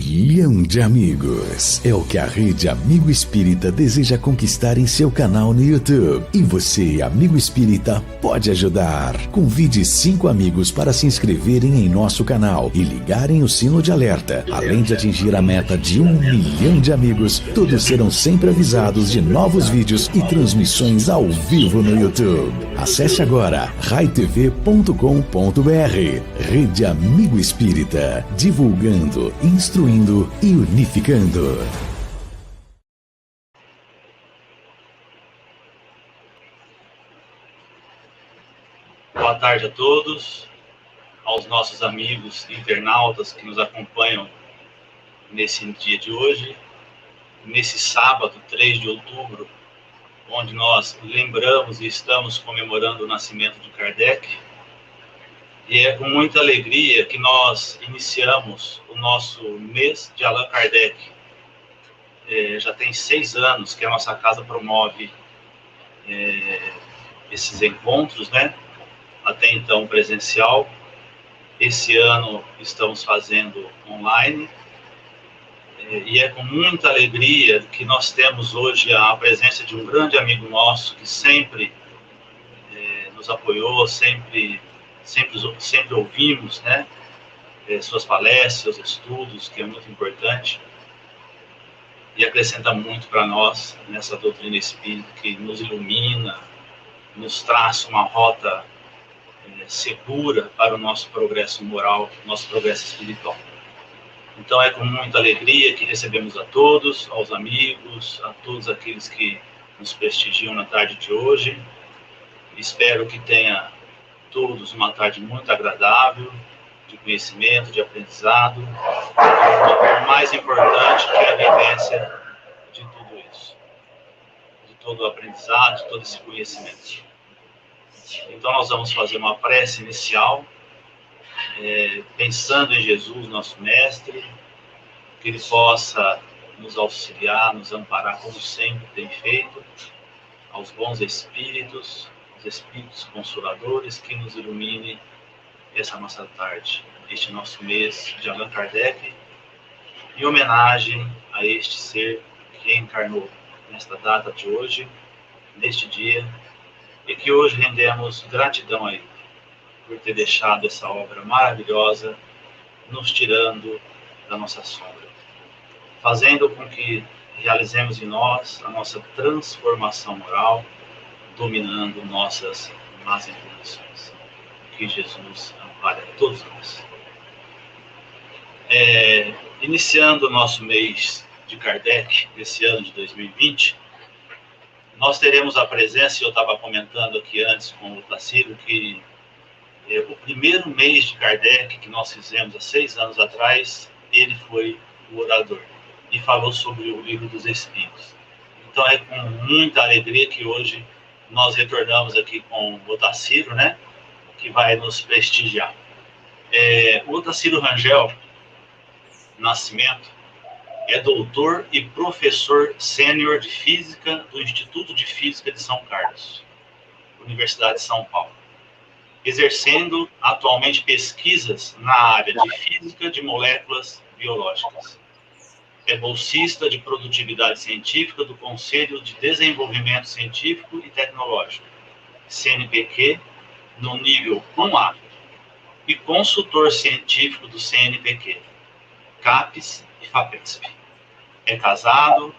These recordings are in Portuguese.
milhão de amigos. É o que a Rede Amigo Espírita deseja conquistar em seu canal no YouTube. E você, amigo espírita, pode ajudar. Convide 5 amigos para se inscreverem em nosso canal e ligarem o sino de alerta. Além de atingir a meta de 1 milhão de amigos, todos serão sempre avisados de novos vídeos e transmissões ao vivo no YouTube. Acesse agora raitv.com.br. Rede Amigo Espírita, divulgando, instruindo e unificando. Boa tarde a todos, aos nossos amigos internautas que nos acompanham nesse dia de hoje, nesse sábado, 3 de outubro, onde nós lembramos e estamos comemorando o nascimento de Kardec. E é com muita alegria que nós iniciamos o nosso mês de Allan Kardec. Já tem 6 anos que a nossa casa promove esses encontros, né? Até então presencial. Esse ano estamos fazendo online. E é com muita alegria que nós temos hoje a presença de um grande amigo nosso que sempre nos apoiou, sempre ouvimos, né, suas palestras, seus estudos, que é muito importante, e acrescenta muito para nós nessa doutrina espírita, que nos ilumina, nos traça uma rota segura para o nosso progresso moral, nosso progresso espiritual. Então é com muita alegria que recebemos a todos, aos amigos, a todos aqueles que nos prestigiam na tarde de hoje. Espero que tenha todos uma tarde muito agradável, de conhecimento, de aprendizado. O mais importante que é a vivência de tudo isso, de todo o aprendizado, de todo esse conhecimento. Então nós vamos fazer uma prece inicial, pensando em Jesus, nosso Mestre, que Ele possa nos auxiliar, nos amparar, como sempre tem feito, aos bons espíritos, os espíritos consoladores, que nos ilumine essa nossa tarde, este nosso mês de Allan Kardec, em homenagem a este ser que encarnou nesta data de hoje, neste dia, e que hoje rendemos gratidão a Ele, por ter deixado essa obra maravilhosa, nos tirando da nossa sombra, fazendo com que realizemos em nós a nossa transformação moral, dominando nossas más inclinações. Que Jesus ampare a todos nós. Iniciando o nosso mês de Kardec, desse ano de 2020, nós teremos a presença, e eu estava comentando aqui antes com o Tacílio, que o primeiro mês de Kardec que nós fizemos há 6 anos atrás, ele foi o orador e falou sobre o Livro dos Espíritos. Então é com muita alegria que hoje nós retornamos aqui com o Otacílio, né, que vai nos prestigiar. O Otacílio Rangel Nascimento é doutor e professor sênior de Física do Instituto de Física de São Carlos, Universidade de São Paulo, exercendo atualmente pesquisas na área de Física de Moléculas Biológicas. É bolsista de Produtividade Científica do Conselho de Desenvolvimento Científico e Tecnológico, CNPq, no nível 1A, e consultor científico do CNPq, CAPES e FAPESP. É casado,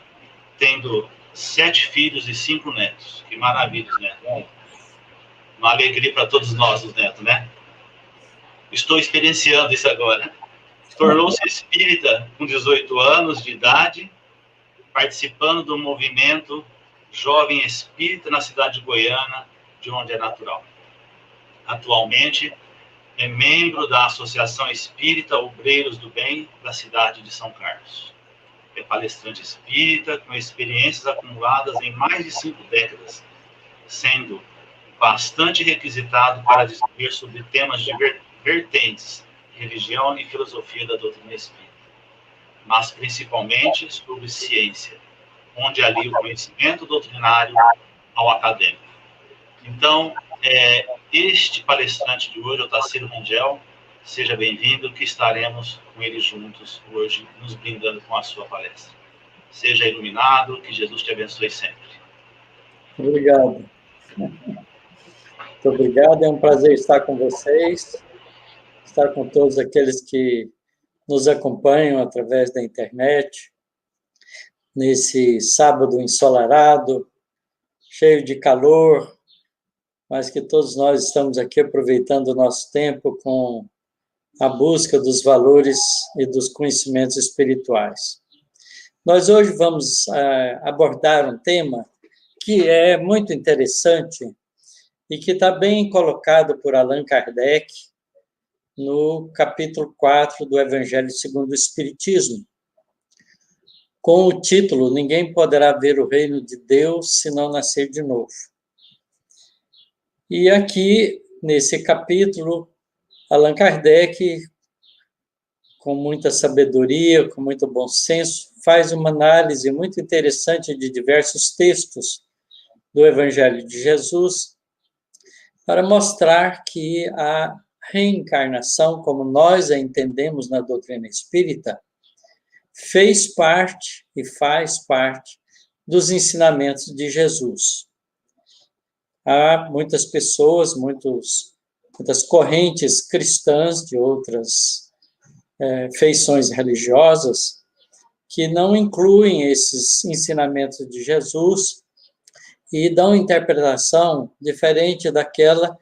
tendo 7 filhos e 5 netos. Que maravilha, né? Uma alegria para todos nós, os netos, né? Estou experienciando isso agora. Tornou-se espírita com 18 anos de idade, participando do movimento Jovem Espírita na cidade de Goiânia, de onde é natural. Atualmente, é membro da Associação Espírita Obreiros do Bem da cidade de São Carlos. É palestrante espírita com experiências acumuladas em mais de 5 décadas, sendo bastante requisitado para discorrer sobre temas de vertentes, religião e filosofia da doutrina espírita, mas principalmente sobre ciência, onde alia o conhecimento doutrinário ao acadêmico. Então, este palestrante de hoje, o Otacílio Rangel, seja bem-vindo, que estaremos com ele juntos hoje, nos brindando com a sua palestra. Seja iluminado, que Jesus te abençoe sempre. Obrigado. Muito obrigado, é um prazer estar com vocês, estar com todos aqueles que nos acompanham através da internet, nesse sábado ensolarado, cheio de calor, mas que todos nós estamos aqui aproveitando o nosso tempo com a busca dos valores e dos conhecimentos espirituais. Nós hoje vamos abordar um tema que é muito interessante e que está bem colocado por Allan Kardec no capítulo 4 do Evangelho segundo o Espiritismo, com o título Ninguém poderá ver o reino de Deus se não nascer de novo. E aqui, nesse capítulo, Allan Kardec, com muita sabedoria, com muito bom senso, faz uma análise muito interessante de diversos textos do Evangelho de Jesus para mostrar que a reencarnação, como nós a entendemos na doutrina espírita, fez parte e faz parte dos ensinamentos de Jesus. Há muitas pessoas, muitas correntes cristãs de outras feições religiosas que não incluem esses ensinamentos de Jesus e dão interpretação diferente daquela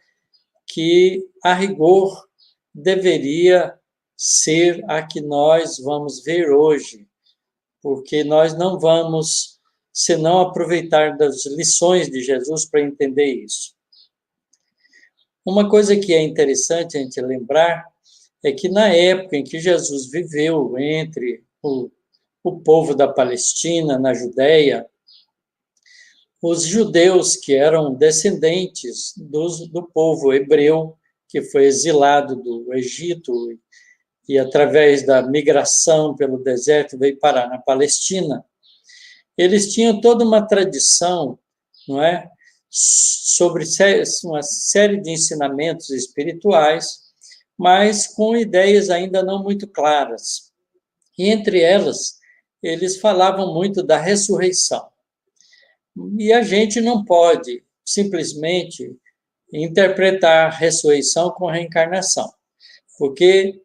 que, a rigor, deveria ser a que nós vamos ver hoje, porque nós não vamos, senão, aproveitar das lições de Jesus para entender isso. Uma coisa que é interessante a gente lembrar é que na época em que Jesus viveu entre o povo da Palestina, na Judéia, os judeus que eram descendentes do povo hebreu, que foi exilado do Egito e através da migração pelo deserto veio parar na Palestina, eles tinham toda uma tradição, não é, sobre uma série de ensinamentos espirituais, mas com ideias ainda não muito claras. E entre elas, eles falavam muito da ressurreição. E a gente não pode simplesmente interpretar a ressurreição com reencarnação, porque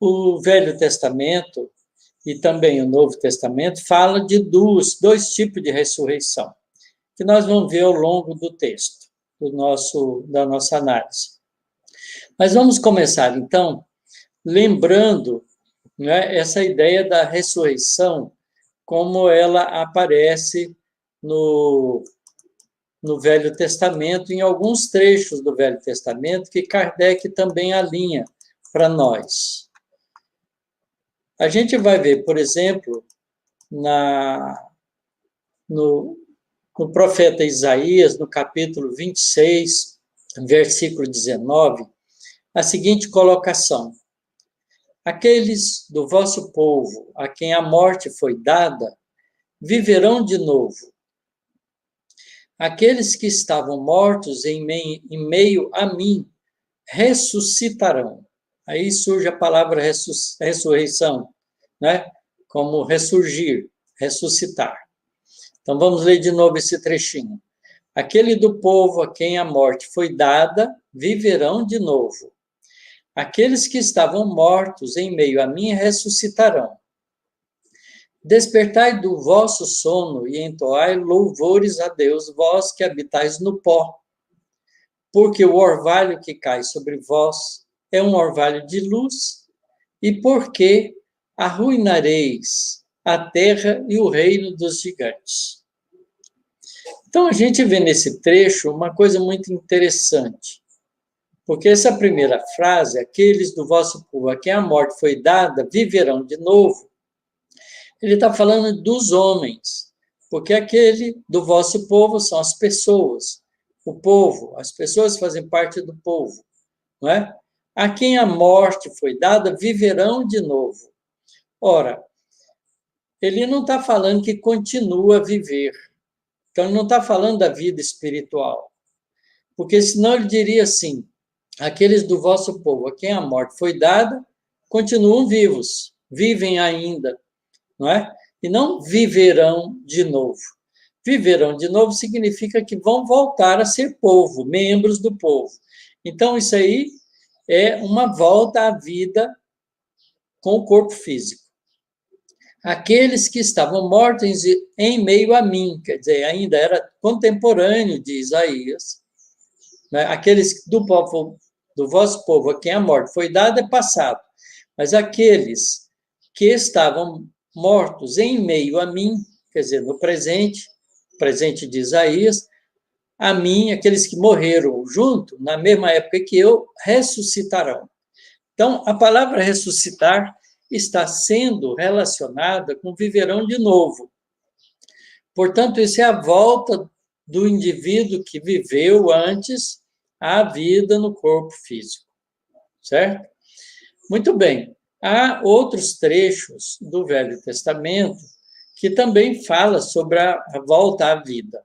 o Velho Testamento e também o Novo Testamento fala de dois tipos de ressurreição, que nós vamos ver ao longo do texto, da nossa análise. Mas vamos começar, então, lembrando, né, essa ideia da ressurreição, como ela aparece no Velho Testamento, em alguns trechos do Velho Testamento, que Kardec também alinha para nós. A gente vai ver, por exemplo, no profeta Isaías, no capítulo 26, versículo 19, a seguinte colocação: aqueles do vosso povo a quem a morte foi dada, viverão de novo. Aqueles que estavam mortos em meio a mim, ressuscitarão. Aí surge a palavra ressurreição, né? Como ressurgir, ressuscitar. Então, vamos ler de novo esse trechinho. Aquele do povo a quem a morte foi dada, viverão de novo. Aqueles que estavam mortos em meio a mim, ressuscitarão. Despertai do vosso sono e entoai louvores a Deus, vós que habitais no pó. Porque o orvalho que cai sobre vós é um orvalho de luz, e porque arruinareis a terra e o reino dos gigantes. Então, a gente vê nesse trecho uma coisa muito interessante, porque essa primeira frase, aqueles do vosso povo a quem a morte foi dada, viverão de novo, ele está falando dos homens, porque aquele do vosso povo são as pessoas, o povo, as pessoas fazem parte do povo, não é? A quem a morte foi dada, viverão de novo. Ora, ele não está falando que continua a viver, então ele não está falando da vida espiritual, porque senão ele diria assim, aqueles do vosso povo a quem a morte foi dada, continuam vivos, vivem ainda, não é? E não viverão de novo. Viverão de novo significa que vão voltar a ser povo, membros do povo. Então, isso aí é uma volta à vida com o corpo físico. Aqueles que estavam mortos em meio a mim, quer dizer, ainda era contemporâneo de Isaías, né? Aqueles do povo, do vosso povo a quem a morte foi dada é passado, mas aqueles que estavam mortos em meio a mim, quer dizer, no presente de Isaías, a mim, aqueles que morreram junto, na mesma época que eu, ressuscitarão. Então, a palavra ressuscitar está sendo relacionada com viverão de novo. Portanto, isso é a volta do indivíduo que viveu antes à vida no corpo físico, certo? Muito bem. Há outros trechos do Velho Testamento que também fala sobre a volta à vida.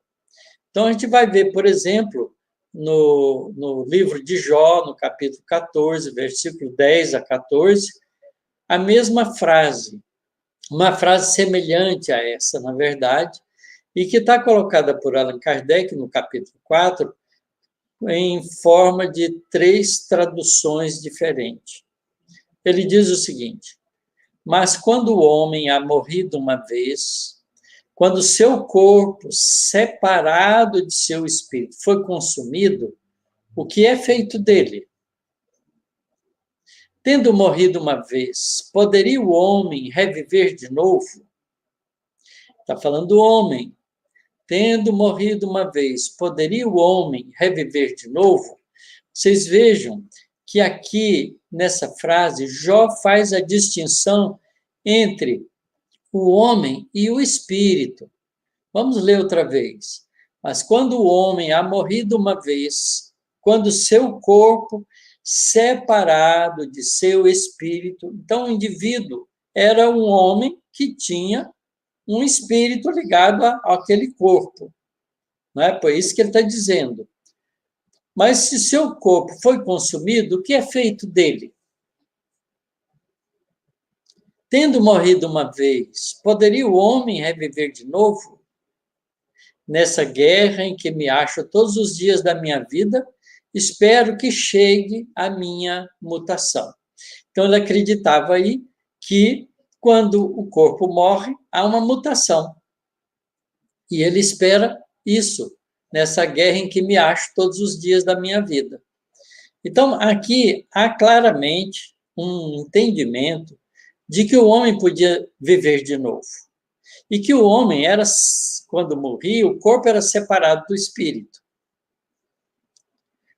Então, a gente vai ver, por exemplo, no livro de Jó, no capítulo 14, versículo 10 a 14, a mesma frase, uma frase semelhante a essa, na verdade, e que está colocada por Allan Kardec no capítulo 4, em forma de 3 traduções diferentes. Ele diz o seguinte: mas quando o homem há morrido uma vez, quando seu corpo, separado de seu espírito, foi consumido, o que é feito dele? Tendo morrido uma vez, poderia o homem reviver de novo? Está falando do homem. Tendo morrido uma vez, poderia o homem reviver de novo? Vocês vejam que aqui, nessa frase, Jó faz a distinção entre o homem e o espírito. Vamos ler outra vez. Mas quando o homem há morrido uma vez, quando seu corpo separado de seu espírito, então o indivíduo era um homem que tinha um espírito ligado àquele corpo. Não é? Por isso que ele está dizendo. Mas se seu corpo foi consumido, o que é feito dele? Tendo morrido uma vez, poderia o homem reviver de novo? Nessa guerra em que me acho todos os dias da minha vida, espero que chegue a minha mutação. Então, ele acreditava aí que, quando o corpo morre, há uma mutação. E ele espera isso, nessa guerra em que me acho todos os dias da minha vida. Então, aqui há claramente um entendimento de que o homem podia viver de novo. E que o homem era, quando morria, o corpo era separado do espírito.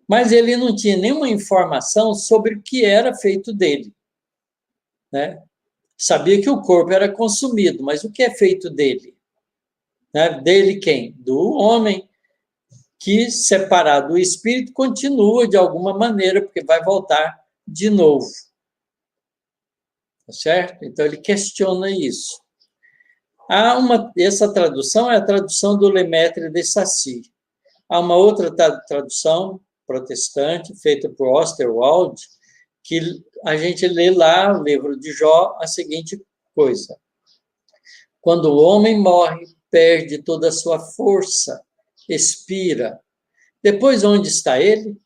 Mas ele não tinha nenhuma informação sobre o que era feito dele, né? Sabia que o corpo era consumido, mas o que é feito dele? Né? Dele quem? Do homem, que, separado do espírito, continua de alguma maneira, porque vai voltar de novo. Tá certo? Então, ele questiona isso. Essa tradução é a tradução do Lemaitre de Sacy. Há uma outra tradução protestante, feita por Osterwald, que a gente lê lá, no livro de Jó, a seguinte coisa: quando o homem morre, perde toda a sua força, expira. Depois, onde está ele?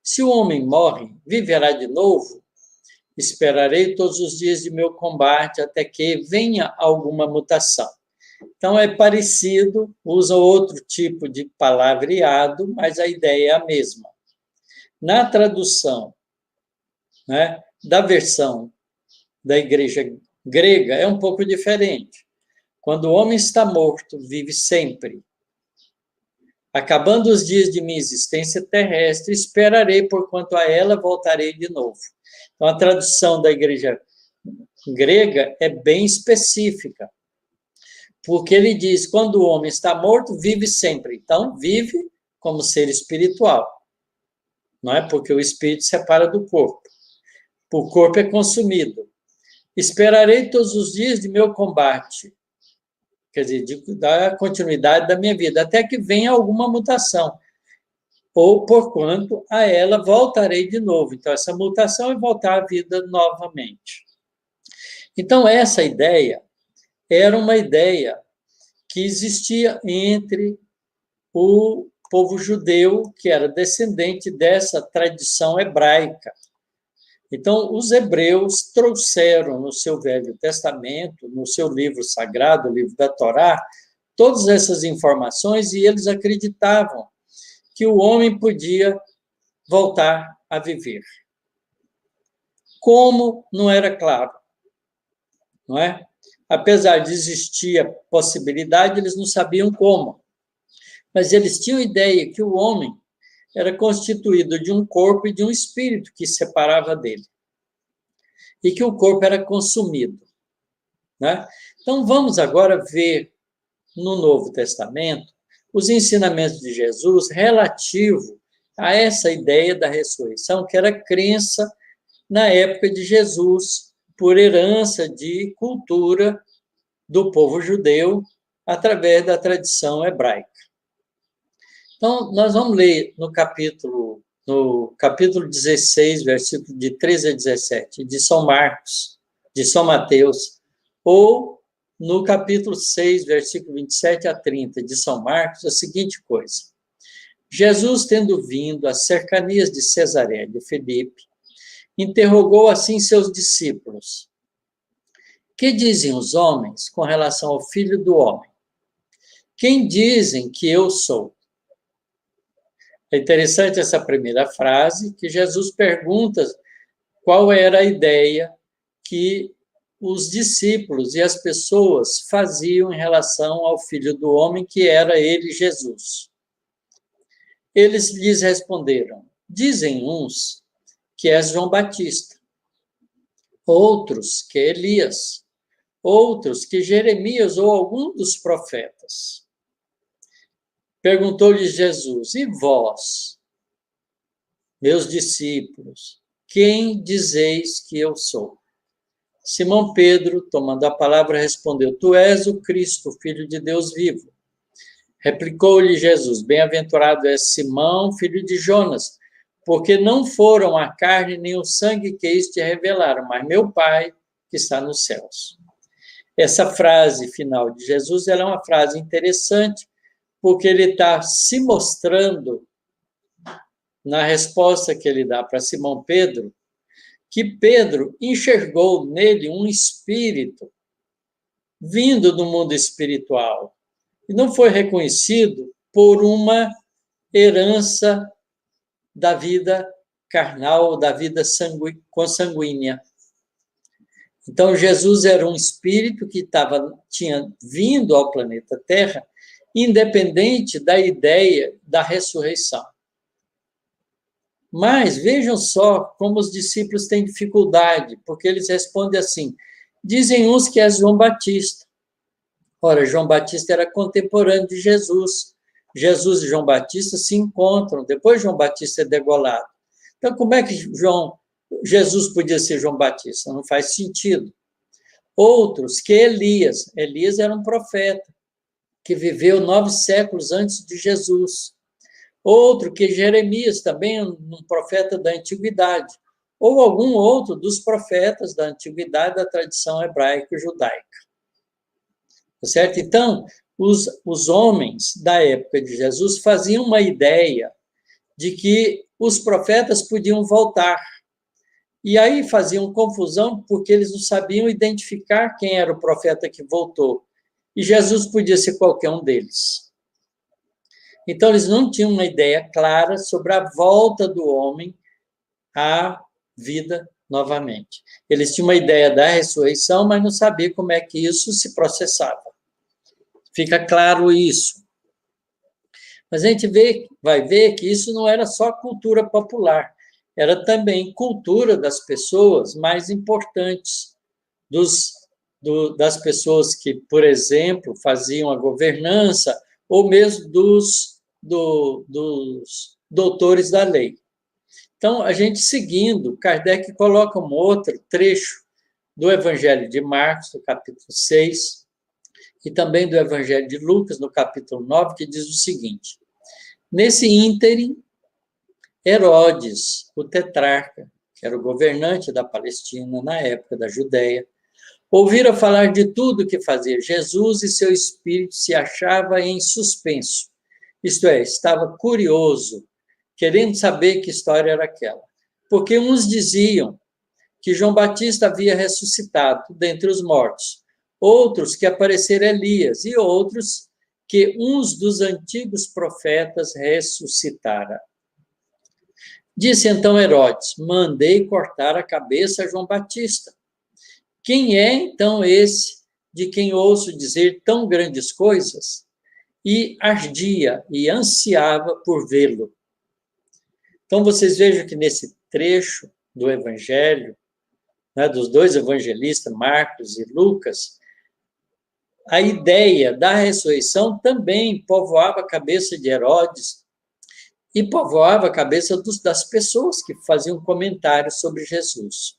Se o homem morre, viverá de novo? Esperarei todos os dias de meu combate até que venha alguma mutação. Então, é parecido, usa outro tipo de palavreado, mas a ideia é a mesma. Na tradução, né, da versão da igreja grega, é um pouco diferente. Quando o homem está morto, vive sempre. Acabando os dias de minha existência terrestre, esperarei, porquanto a ela voltarei de novo. Então, a tradução da igreja grega é bem específica, porque ele diz, quando o homem está morto, vive sempre. Então, vive como ser espiritual, não é? Porque o espírito separa do corpo. O corpo é consumido. Esperarei todos os dias de meu combate, quer dizer, da continuidade da minha vida, até que venha alguma mutação. ou porquanto a ela voltarei de novo. Então, essa mutação é voltar à vida novamente. Então, essa ideia era uma ideia que existia entre o povo judeu, que era descendente dessa tradição hebraica. Então, os hebreus trouxeram no seu Velho Testamento, no seu livro sagrado, o livro da Torá, todas essas informações, e eles acreditavam que o homem podia voltar a viver. Como não era claro, não é? Apesar de existir a possibilidade, eles não sabiam como. Mas eles tinham ideia que o homem era constituído de um corpo e de um espírito que separava dele. E que o corpo era consumido, né? Então, vamos agora ver no Novo Testamento os ensinamentos de Jesus relativo a essa ideia da ressurreição, que era crença na época de Jesus, por herança de cultura do povo judeu, através da tradição hebraica. Então, nós vamos ler no capítulo 16, versículo de 13 a 17, de São Marcos, de São Mateus, ou no capítulo 6, versículo 27 a 30, de São Marcos, a seguinte coisa. Jesus, tendo vindo às cercanias de Cesareia de Filipe, interrogou assim seus discípulos: que dizem os homens com relação ao Filho do Homem? Quem dizem que eu sou? É interessante essa primeira frase, que Jesus pergunta qual era a ideia que os discípulos e as pessoas faziam em relação ao Filho do Homem, que era ele, Jesus. Eles lhes responderam: dizem uns que és João Batista, outros que Elias, outros que Jeremias ou algum dos profetas. Perguntou-lhes Jesus: e vós, meus discípulos, quem dizeis que eu sou? Simão Pedro, tomando a palavra, respondeu: tu és o Cristo, filho de Deus vivo. Replicou-lhe Jesus: bem-aventurado és Simão, filho de Jonas, porque não foram a carne nem o sangue que isto te revelaram, mas meu Pai que está nos céus. Essa frase final de Jesus ela é uma frase interessante, porque ele está se mostrando, na resposta que ele dá para Simão Pedro, que Pedro enxergou nele um espírito vindo do mundo espiritual e não foi reconhecido por uma herança da vida carnal, da vida consanguínea. Então, Jesus era um espírito que tinha vindo ao planeta Terra, independente da ideia da ressurreição. Mas vejam só como os discípulos têm dificuldade, porque eles respondem assim: dizem uns que é João Batista. Ora, João Batista era contemporâneo de Jesus. Jesus e João Batista se encontram, depois João Batista é degolado. Então, como é que Jesus podia ser João Batista? Não faz sentido. Outros que Elias. Elias era um profeta que viveu 9 séculos antes de Jesus. Outro que Jeremias, também um profeta da antiguidade, ou algum outro dos profetas da antiguidade da tradição hebraica e judaica. Certo? Então, os homens da época de Jesus faziam uma ideia de que os profetas podiam voltar. E aí faziam confusão porque eles não sabiam identificar quem era o profeta que voltou. E Jesus podia ser qualquer um deles. Então, eles não tinham uma ideia clara sobre a volta do homem à vida novamente. Eles tinham uma ideia da ressurreição, mas não sabiam como é que isso se processava. Fica claro isso. Mas a gente vai ver que isso não era só cultura popular, era também cultura das pessoas mais importantes, das pessoas que, por exemplo, faziam a governança, ou mesmo dos doutores da lei. Então, a gente seguindo, Kardec coloca um outro trecho do Evangelho de Marcos, no capítulo 6, e também do Evangelho de Lucas, no capítulo 9, que diz o seguinte: nesse ínterim, Herodes, o tetrarca, que era o governante da Palestina na época da Judéia, ouvira falar de tudo que fazia Jesus e seu espírito se achava em suspenso. Isto é, estava curioso, querendo saber que história era aquela. Porque uns diziam que João Batista havia ressuscitado dentre os mortos, outros que aparecera Elias, e outros que uns dos antigos profetas ressuscitara. Disse então Herodes: mandei cortar a cabeça a João Batista. Quem é então esse de quem ouço dizer tão grandes coisas? E ardia e ansiava por vê-lo. Então vocês vejam que nesse trecho do Evangelho, né, dos dois evangelistas, Marcos e Lucas, a ideia da ressurreição também povoava a cabeça de Herodes e povoava a cabeça das pessoas que faziam comentários sobre Jesus.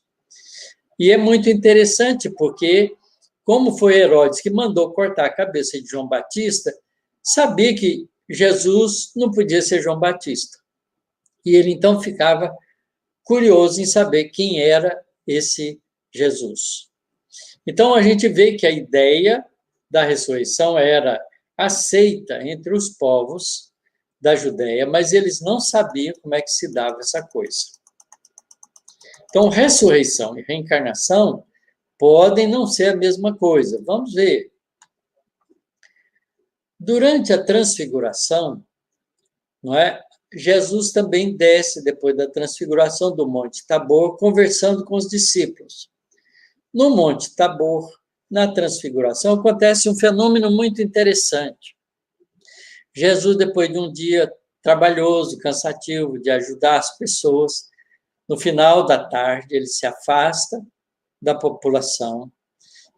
E é muito interessante porque, como foi Herodes que mandou cortar a cabeça de João Batista, sabia que Jesus não podia ser João Batista. E ele então ficava curioso em saber quem era esse Jesus. Então a gente vê que a ideia da ressurreição era aceita entre os povos da Judéia, mas eles não sabiam como é que se dava essa coisa. Então, ressurreição e reencarnação podem não ser a mesma coisa. Vamos ver. Durante a transfiguração, não é? Jesus também desce, depois da transfiguração, do Monte Tabor, conversando com os discípulos. No Monte Tabor, na transfiguração, acontece um fenômeno muito interessante. Jesus, depois de um dia trabalhoso, cansativo, de ajudar as pessoas, no final da tarde, ele se afasta da população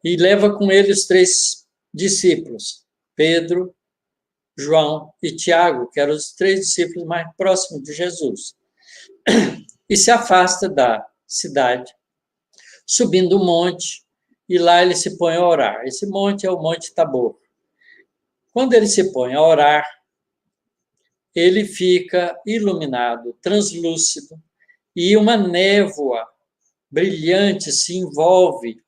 e leva com ele os 3 discípulos, Pedro, João e Tiago, que eram os 3 discípulos mais próximos de Jesus. E se afasta da cidade, subindo um monte, e lá ele se põe a orar. Esse monte é o Monte Tabor. Quando ele se põe a orar, ele fica iluminado, translúcido, e uma névoa brilhante se envolve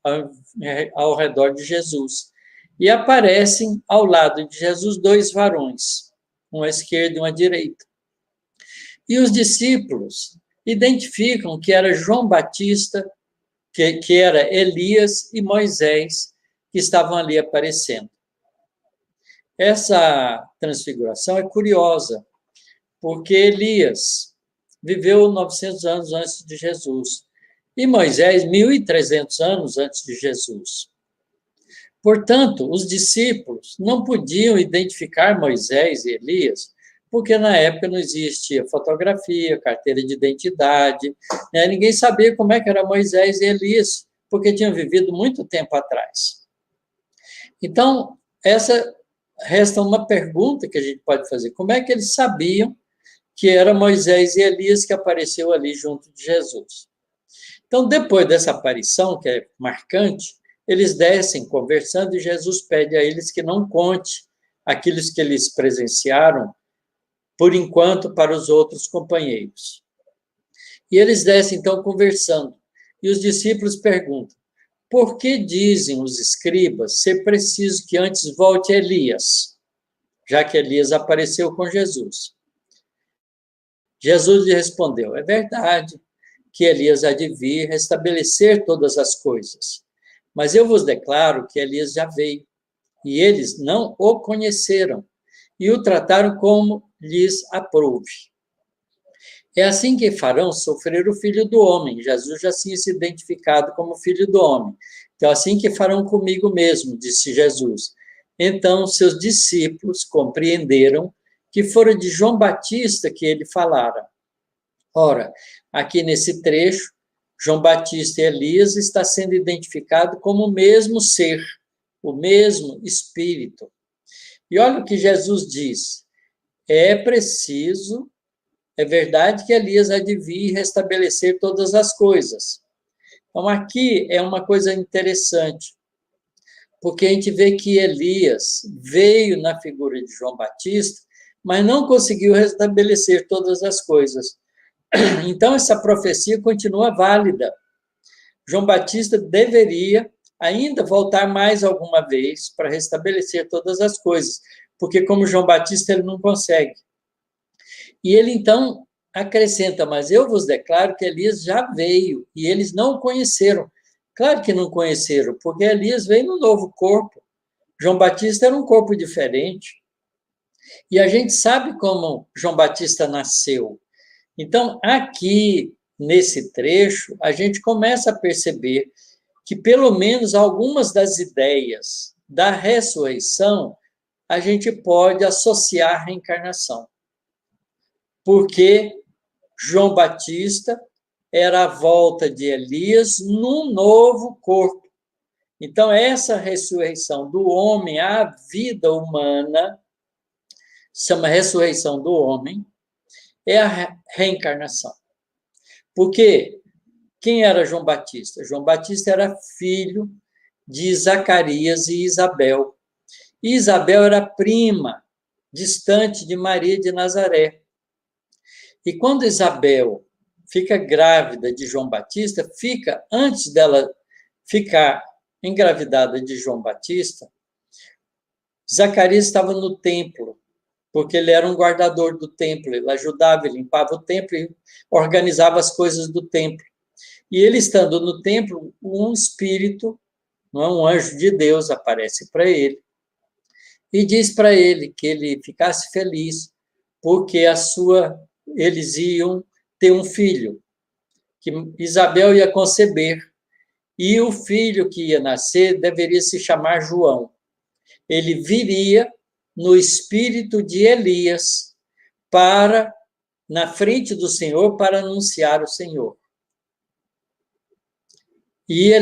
ao redor de Jesus. E aparecem ao lado de Jesus 2 varões, um à esquerda e um à direita. E os discípulos identificam que era João Batista, que era Elias e Moisés, que estavam ali aparecendo. Essa transfiguração é curiosa, porque Elias viveu 900 anos antes de Jesus, e Moisés 1.300 anos antes de Jesus. Portanto, os discípulos não podiam identificar Moisés e Elias, porque na época não existia fotografia, carteira de identidade, né? Ninguém sabia como é que era Moisés e Elias, porque tinham vivido muito tempo atrás. Então, essa resta uma pergunta que a gente pode fazer: como é que eles sabiam que era Moisés e Elias que apareceu ali junto de Jesus? Então, depois dessa aparição, que é marcante, eles descem conversando e Jesus pede a eles que não conte aquilo que eles presenciaram, por enquanto, para os outros companheiros. E eles descem, então, conversando. E os discípulos perguntam: por que dizem os escribas ser preciso que antes volte Elias, já que Elias apareceu com Jesus? Jesus lhe respondeu: é verdade que Elias há de vir restabelecer todas as coisas, mas eu vos declaro que Elias já veio, e eles não o conheceram, e o trataram como lhes aprouve. É assim que farão sofrer o Filho do Homem. Jesus já tinha se identificado como Filho do Homem. Então, assim que farão comigo mesmo, disse Jesus. Então, seus discípulos compreenderam que fora de João Batista que ele falara. Ora, aqui nesse trecho, João Batista e Elias está sendo identificado como o mesmo ser, o mesmo Espírito. E olha o que Jesus diz: é verdade que Elias há de vir restabelecer todas as coisas. Então, aqui é uma coisa interessante, porque a gente vê que Elias veio na figura de João Batista, mas não conseguiu restabelecer todas as coisas, Então, essa profecia continua válida. João Batista deveria ainda voltar mais alguma vez para restabelecer todas as coisas, porque como João Batista ele não consegue. E ele então acrescenta, mas eu vos declaro que Elias já veio e eles não o conheceram. Claro que não conheceram, porque Elias veio no novo corpo. João Batista era um corpo diferente. E a gente sabe como João Batista nasceu. Então, aqui, nesse trecho, a gente começa a perceber que, pelo menos, algumas das ideias da ressurreição a gente pode associar à reencarnação. Porque João Batista era a volta de Elias num novo corpo. Então, essa ressurreição do homem à vida humana, chama ressurreição do homem, é a reencarnação. Porque quem era João Batista? João Batista era filho de Zacarias e Isabel. E Isabel era prima distante de Maria de Nazaré. E quando Isabel fica grávida de João Batista, antes dela ficar engravidada de João Batista, Zacarias estava no templo, porque ele era um guardador do templo, ele ajudava, ele limpava o templo e organizava as coisas do templo. E ele estando no templo, um espírito, um anjo de Deus, aparece para ele e diz para ele que ele ficasse feliz, porque eles iam ter um filho, que Isabel ia conceber, e o filho que ia nascer deveria se chamar João. Ele viria no espírito de Elias na frente do Senhor para anunciar o Senhor. E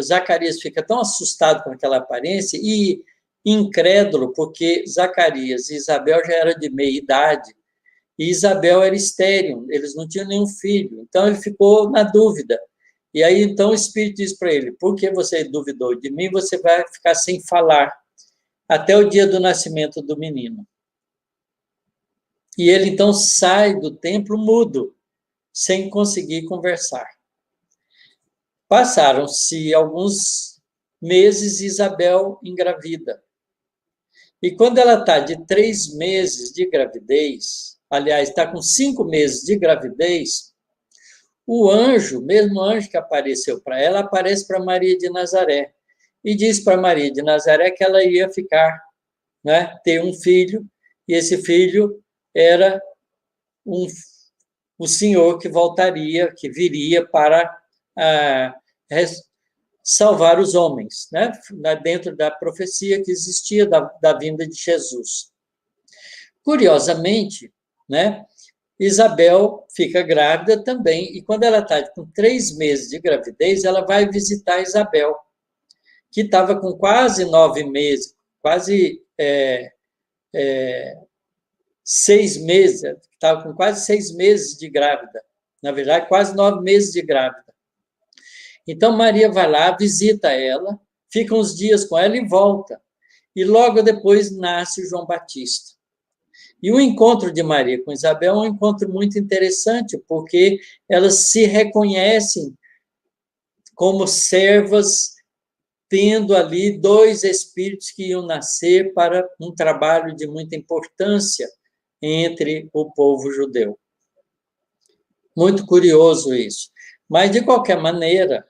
Zacarias fica tão assustado com aquela aparência e incrédulo, porque Zacarias e Isabel já eram de meia idade, e Isabel era estéril, eles não tinham nenhum filho, então ele ficou na dúvida. E aí, então, o Espírito diz para ele, porque você duvidou de mim, você vai ficar sem falar até o dia do nascimento do menino. E ele, então, sai do templo mudo, sem conseguir conversar. Passaram-se alguns meses e Isabel engravida. E quando ela está de 3 meses de gravidez, aliás, está com 5 meses de gravidez, o anjo, mesmo anjo que apareceu para ela, aparece para Maria de Nazaré e diz para Maria de Nazaré que ela ia ter um filho, e esse filho era o Senhor que voltaria, que viria para salvar os homens, dentro da profecia que existia da vinda de Jesus. Curiosamente, Isabel fica grávida também, e quando ela está com 3 meses de gravidez, ela vai visitar Isabel, que estava com quase 9 meses, quase 6 meses, estava com quase 6 meses de grávida, na verdade, quase 9 meses de grávida. Então, Maria vai lá, visita ela, fica uns dias com ela e volta. E logo depois nasce João Batista. E o encontro de Maria com Isabel é um encontro muito interessante, porque elas se reconhecem como servas, tendo ali 2 espíritos que iam nascer para um trabalho de muita importância entre o povo judeu. Muito curioso isso. Mas, de qualquer maneira,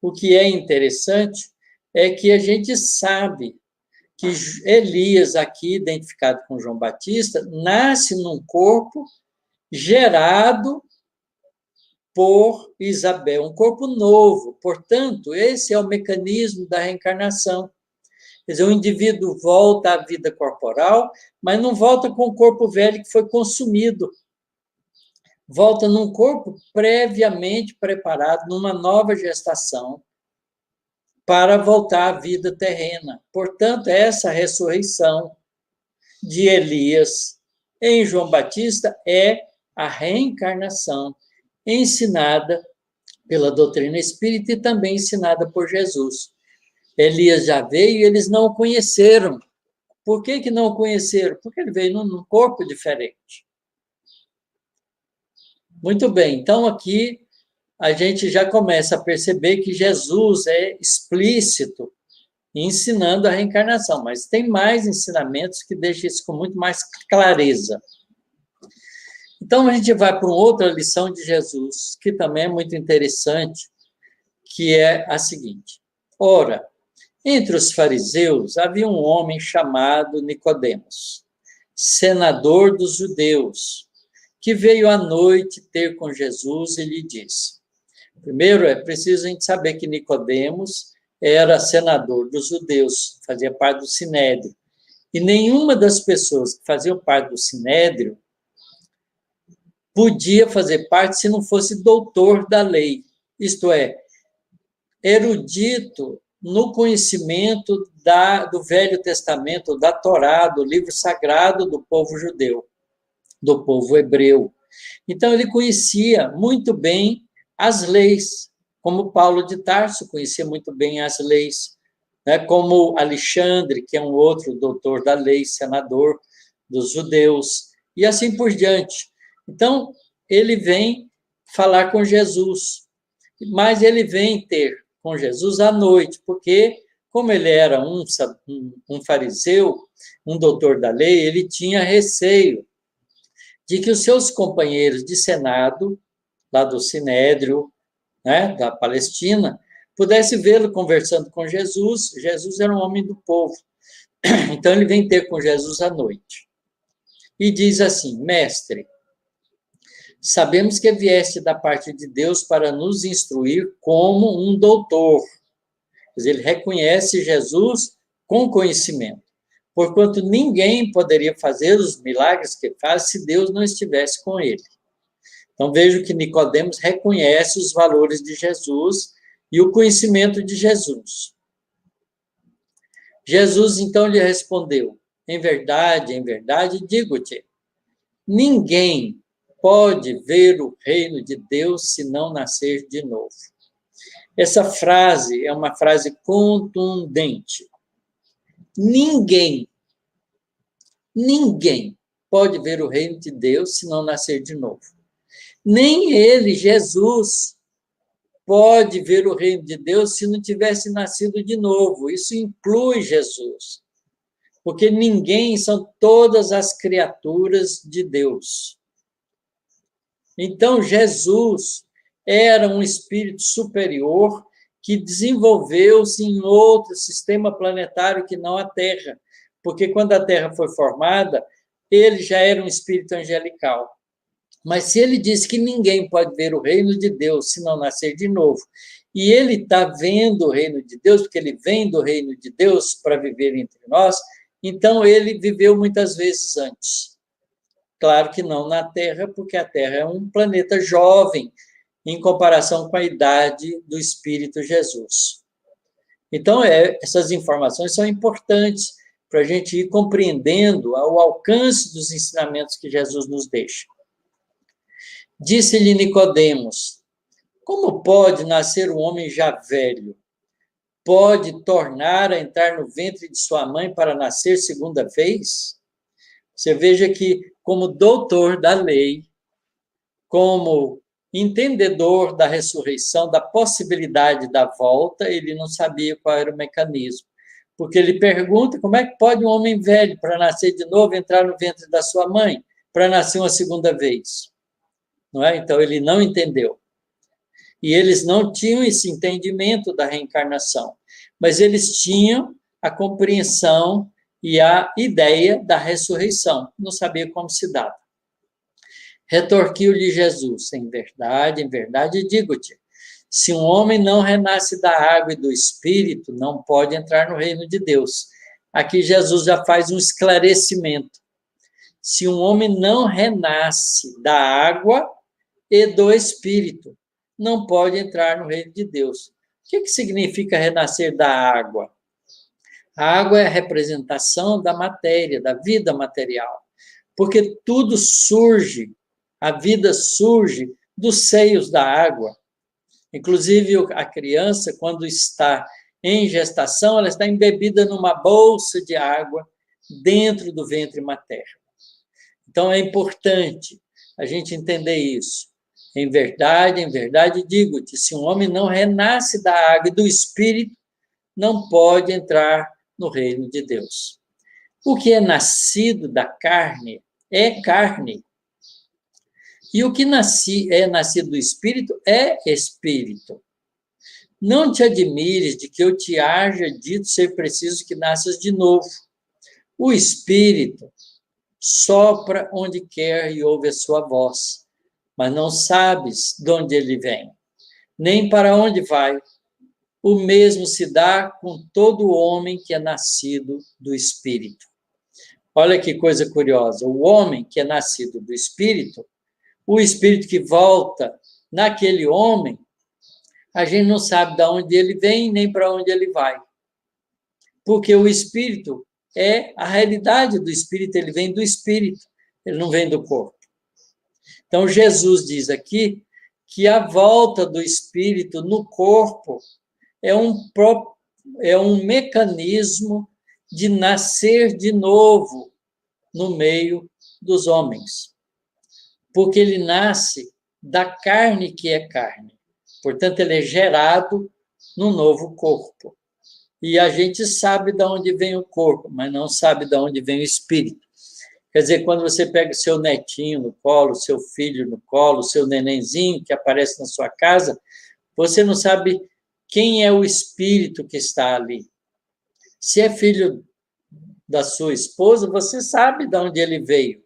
o que é interessante é que a gente sabe que Elias, aqui identificado com João Batista, nasce num corpo gerado por Isabel, um corpo novo. Portanto, esse é o mecanismo da reencarnação. Quer dizer, o indivíduo volta à vida corporal, mas não volta com o corpo velho que foi consumido. Volta num corpo previamente preparado, numa nova gestação, para voltar à vida terrena. Portanto, essa ressurreição de Elias em João Batista é a reencarnação ensinada pela doutrina espírita e também ensinada por Jesus. Elias já veio e eles não o conheceram. Por que não o conheceram? Porque ele veio num corpo diferente. Muito bem, então aqui a gente já começa a perceber que Jesus é explícito ensinando a reencarnação, mas tem mais ensinamentos que deixam isso com muito mais clareza. Então a gente vai para uma outra lição de Jesus, que também é muito interessante, que é a seguinte: ora, entre os fariseus havia um homem chamado Nicodemos, senador dos judeus, que veio à noite ter com Jesus e lhe disse. Primeiro, é preciso a gente saber que Nicodemos era senador dos judeus, fazia parte do Sinédrio. E nenhuma das pessoas que faziam parte do Sinédrio podia fazer parte se não fosse doutor da lei, isto é, erudito no conhecimento do Velho Testamento, da Torá, do livro sagrado do povo judeu, do povo hebreu. Então, ele conhecia muito bem as leis, como Paulo de Tarso conhecia muito bem as leis, né? Como Alexandre, que é um outro doutor da lei, senador dos judeus, e assim por diante. Então, ele vem falar com Jesus, mas ele vem ter com Jesus à noite, porque, como ele era um fariseu, um doutor da lei, ele tinha receio de que os seus companheiros de Senado, lá do Sinédrio, né, da Palestina, pudessem vê-lo conversando com Jesus. Jesus era um homem do povo. Então, ele vem ter com Jesus à noite. E diz assim: mestre, sabemos que vieste da parte de Deus para nos instruir como um doutor. Quer dizer, ele reconhece Jesus com conhecimento, porquanto ninguém poderia fazer os milagres que faz se Deus não estivesse com ele. Então, vejo que Nicodemos reconhece os valores de Jesus e o conhecimento de Jesus. Jesus, então, lhe respondeu: em verdade, digo-te, ninguém pode ver o reino de Deus se não nascer de novo. Essa frase é uma frase contundente. Ninguém pode ver o reino de Deus se não nascer de novo. Nem ele, Jesus, pode ver o reino de Deus se não tivesse nascido de novo. Isso inclui Jesus. Porque ninguém são todas as criaturas de Deus. Então, Jesus era um espírito superior que desenvolveu-se em outro sistema planetário que não a Terra. Porque quando a Terra foi formada, ele já era um espírito angelical. Mas se ele diz que ninguém pode ver o reino de Deus se não nascer de novo, e ele está vendo o reino de Deus, porque ele vem do reino de Deus para viver entre nós, então ele viveu muitas vezes antes. Claro que não na Terra, porque a Terra é um planeta jovem, em comparação com a idade do Espírito Jesus. Então, essas informações são importantes para a gente ir compreendendo o alcance dos ensinamentos que Jesus nos deixa. Disse-lhe Nicodemos: como pode nascer um homem já velho? Pode tornar a entrar no ventre de sua mãe para nascer segunda vez? Você veja que, como doutor da lei, como entendedor da ressurreição, da possibilidade da volta, ele não sabia qual era o mecanismo. Porque ele pergunta como é que pode um homem velho, para nascer de novo, entrar no ventre da sua mãe, para nascer uma segunda vez? Não é? Então, ele não entendeu. E eles não tinham esse entendimento da reencarnação, mas eles tinham a compreensão e a ideia da ressurreição. Não sabia como se dava. Retorquiu-lhe Jesus: em verdade, digo-te, se um homem não renasce da água e do Espírito, não pode entrar no reino de Deus. Aqui Jesus já faz um esclarecimento. Se um homem não renasce da água e do Espírito, não pode entrar no reino de Deus. O que significa renascer da água? A água é a representação da matéria, da vida material, porque tudo surge, a vida surge dos seios da água. Inclusive, a criança, quando está em gestação, ela está embebida numa bolsa de água dentro do ventre materno. Então, é importante a gente entender isso. Em verdade digo-te, se um homem não renasce da água e do Espírito, não pode entrar no reino de Deus. O que é nascido da carne é carne. E o que é nascido do Espírito é Espírito. Não te admires de que eu te haja dito ser preciso que nasças de novo. O Espírito sopra onde quer e ouve a sua voz, mas não sabes de onde ele vem, nem para onde vai. O mesmo se dá com todo homem que é nascido do Espírito. Olha que coisa curiosa. O homem que é nascido do Espírito, o Espírito que volta naquele homem, a gente não sabe de onde ele vem nem para onde ele vai. Porque o Espírito é a realidade do Espírito, ele vem do Espírito, ele não vem do corpo. Então, Jesus diz aqui que a volta do Espírito no corpo é um mecanismo de nascer de novo no meio dos homens. Porque ele nasce da carne que é carne. Portanto, ele é gerado no novo corpo. E a gente sabe de onde vem o corpo, mas não sabe de onde vem o espírito. Quer dizer, quando você pega o seu netinho no colo, seu filho no colo, seu nenenzinho que aparece na sua casa, você não sabe quem é o espírito que está ali. Se é filho da sua esposa, você sabe de onde ele veio,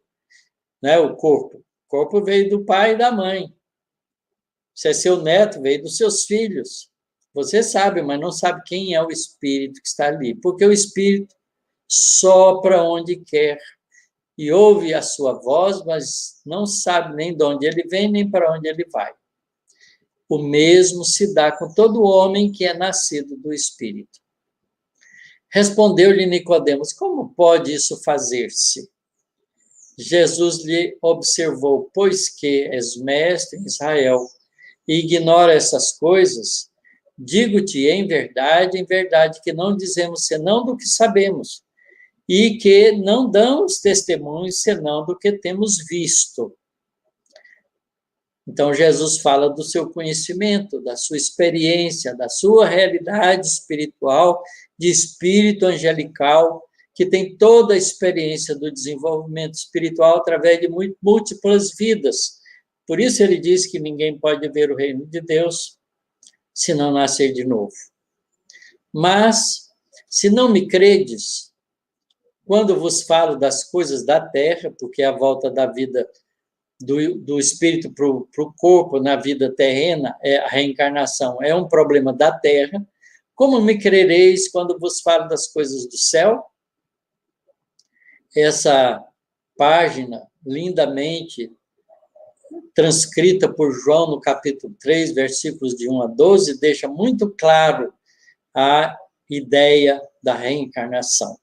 né? O corpo. O corpo veio do pai e da mãe. Se é seu neto, veio dos seus filhos. Você sabe, mas não sabe quem é o espírito que está ali. Porque o espírito sopra onde quer e ouve a sua voz, mas não sabe nem de onde ele vem, nem para onde ele vai. O mesmo se dá com todo homem que é nascido do Espírito. Respondeu-lhe Nicodemos, como pode isso fazer-se? Jesus lhe observou, pois que és mestre em Israel e ignora essas coisas, digo-te em verdade, que não dizemos senão do que sabemos, e que não damos testemunhos senão do que temos visto. Então, Jesus fala do seu conhecimento, da sua experiência, da sua realidade espiritual, de espírito angelical, que tem toda a experiência do desenvolvimento espiritual através de múltiplas vidas. Por isso ele diz que ninguém pode ver o reino de Deus se não nascer de novo. Mas, se não me credes, quando vos falo das coisas da terra, porque a volta da vida do espírito para o corpo na vida terrena, a reencarnação é um problema da terra, como me crereis quando vos falo das coisas do céu? Essa página, lindamente transcrita por João no capítulo 3, versículos de 1 a 12, deixa muito claro a ideia da reencarnação.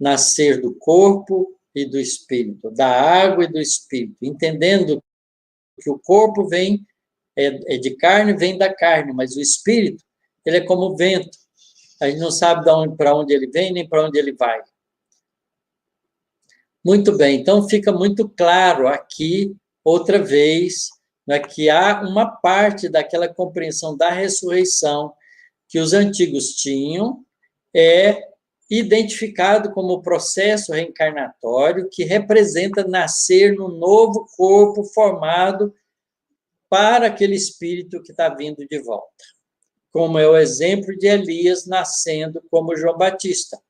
Nascer do corpo e do espírito, da água e do espírito, entendendo que o corpo é de carne, vem da carne, mas o espírito, ele é como o vento. A gente não sabe para onde ele vem, nem para onde ele vai. Muito bem, então fica muito claro aqui, outra vez, né, que há uma parte daquela compreensão da ressurreição que os antigos tinham, identificado como o processo reencarnatório que representa nascer no novo corpo formado para aquele espírito que está vindo de volta. Como é o exemplo de Elias nascendo como João Batista.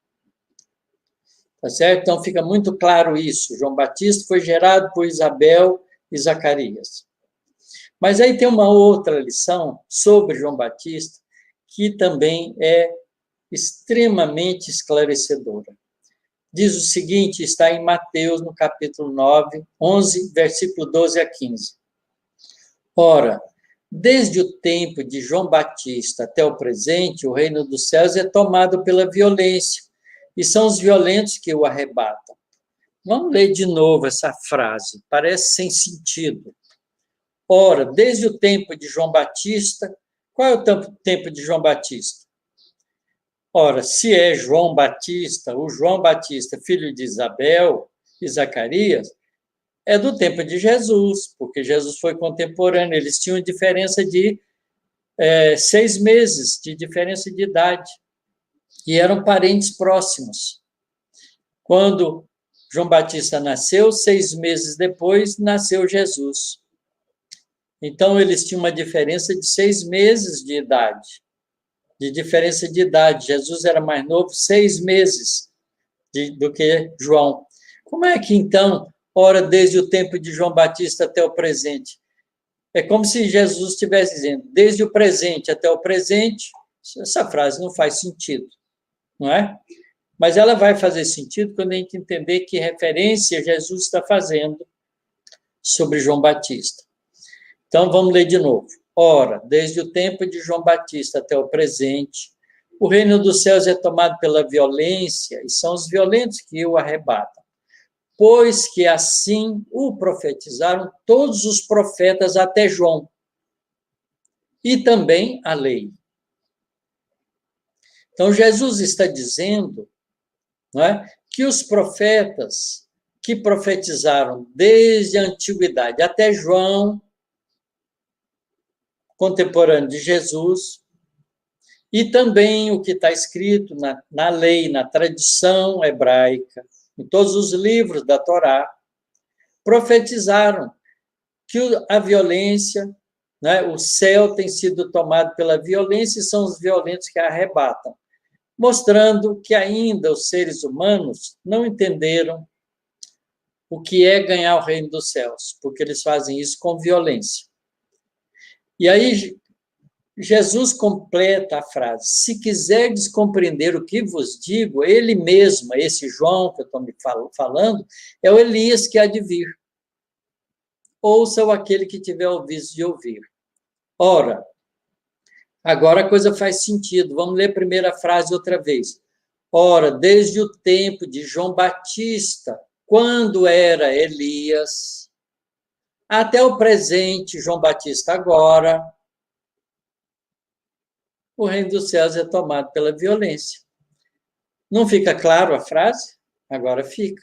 Tá certo? Então fica muito claro isso. João Batista foi gerado por Isabel e Zacarias. Mas aí tem uma outra lição sobre João Batista que também é extremamente esclarecedora. Diz o seguinte, está em Mateus, no capítulo 9, 11, versículo 12 a 15. Ora, desde o tempo de João Batista até o presente, o reino dos céus é tomado pela violência, e são os violentos que o arrebatam. Vamos ler de novo essa frase, parece sem sentido. Ora, desde o tempo de João Batista, qual é o tempo de João Batista? Ora, se é João Batista, o João Batista, filho de Isabel e Zacarias, é do tempo de Jesus, porque Jesus foi contemporâneo, eles tinham diferença de 6 meses de diferença de idade, e eram parentes próximos. Quando João Batista nasceu, 6 meses depois, nasceu Jesus. Então, eles tinham uma diferença de 6 meses de idade, de diferença de idade. Jesus era mais novo 6 meses do que João. Como é que, então, ora desde o tempo de João Batista até o presente? É como se Jesus estivesse dizendo, desde o presente até o presente. Essa frase não faz sentido, não é? Mas ela vai fazer sentido quando a gente entender que referência Jesus está fazendo sobre João Batista. Então, vamos ler de novo. Ora, desde o tempo de João Batista até o presente, o reino dos céus é tomado pela violência, e são os violentos que o arrebatam. Pois que assim o profetizaram todos os profetas até João, e também a lei. Então, Jesus está dizendo, não é, que os profetas que profetizaram desde a antiguidade até João, contemporâneo de Jesus, e também o que está escrito na lei, na tradição hebraica, em todos os livros da Torá, profetizaram que a violência, né, o céu tem sido tomado pela violência e são os violentos que a arrebatam, mostrando que ainda os seres humanos não entenderam o que é ganhar o reino dos céus, porque eles fazem isso com violência. E aí Jesus completa a frase: se quiserdes compreender o que vos digo, ele mesmo, esse João que eu estou me falando, é o Elias que há de vir. Ouça aquele que tiver ouvido de ouvir. Ora, agora a coisa faz sentido. Vamos ler a primeira frase outra vez. Ora, desde o tempo de João Batista, quando era Elias, até o presente, João Batista agora, o reino dos céus é tomado pela violência. Não fica claro a frase? Agora fica.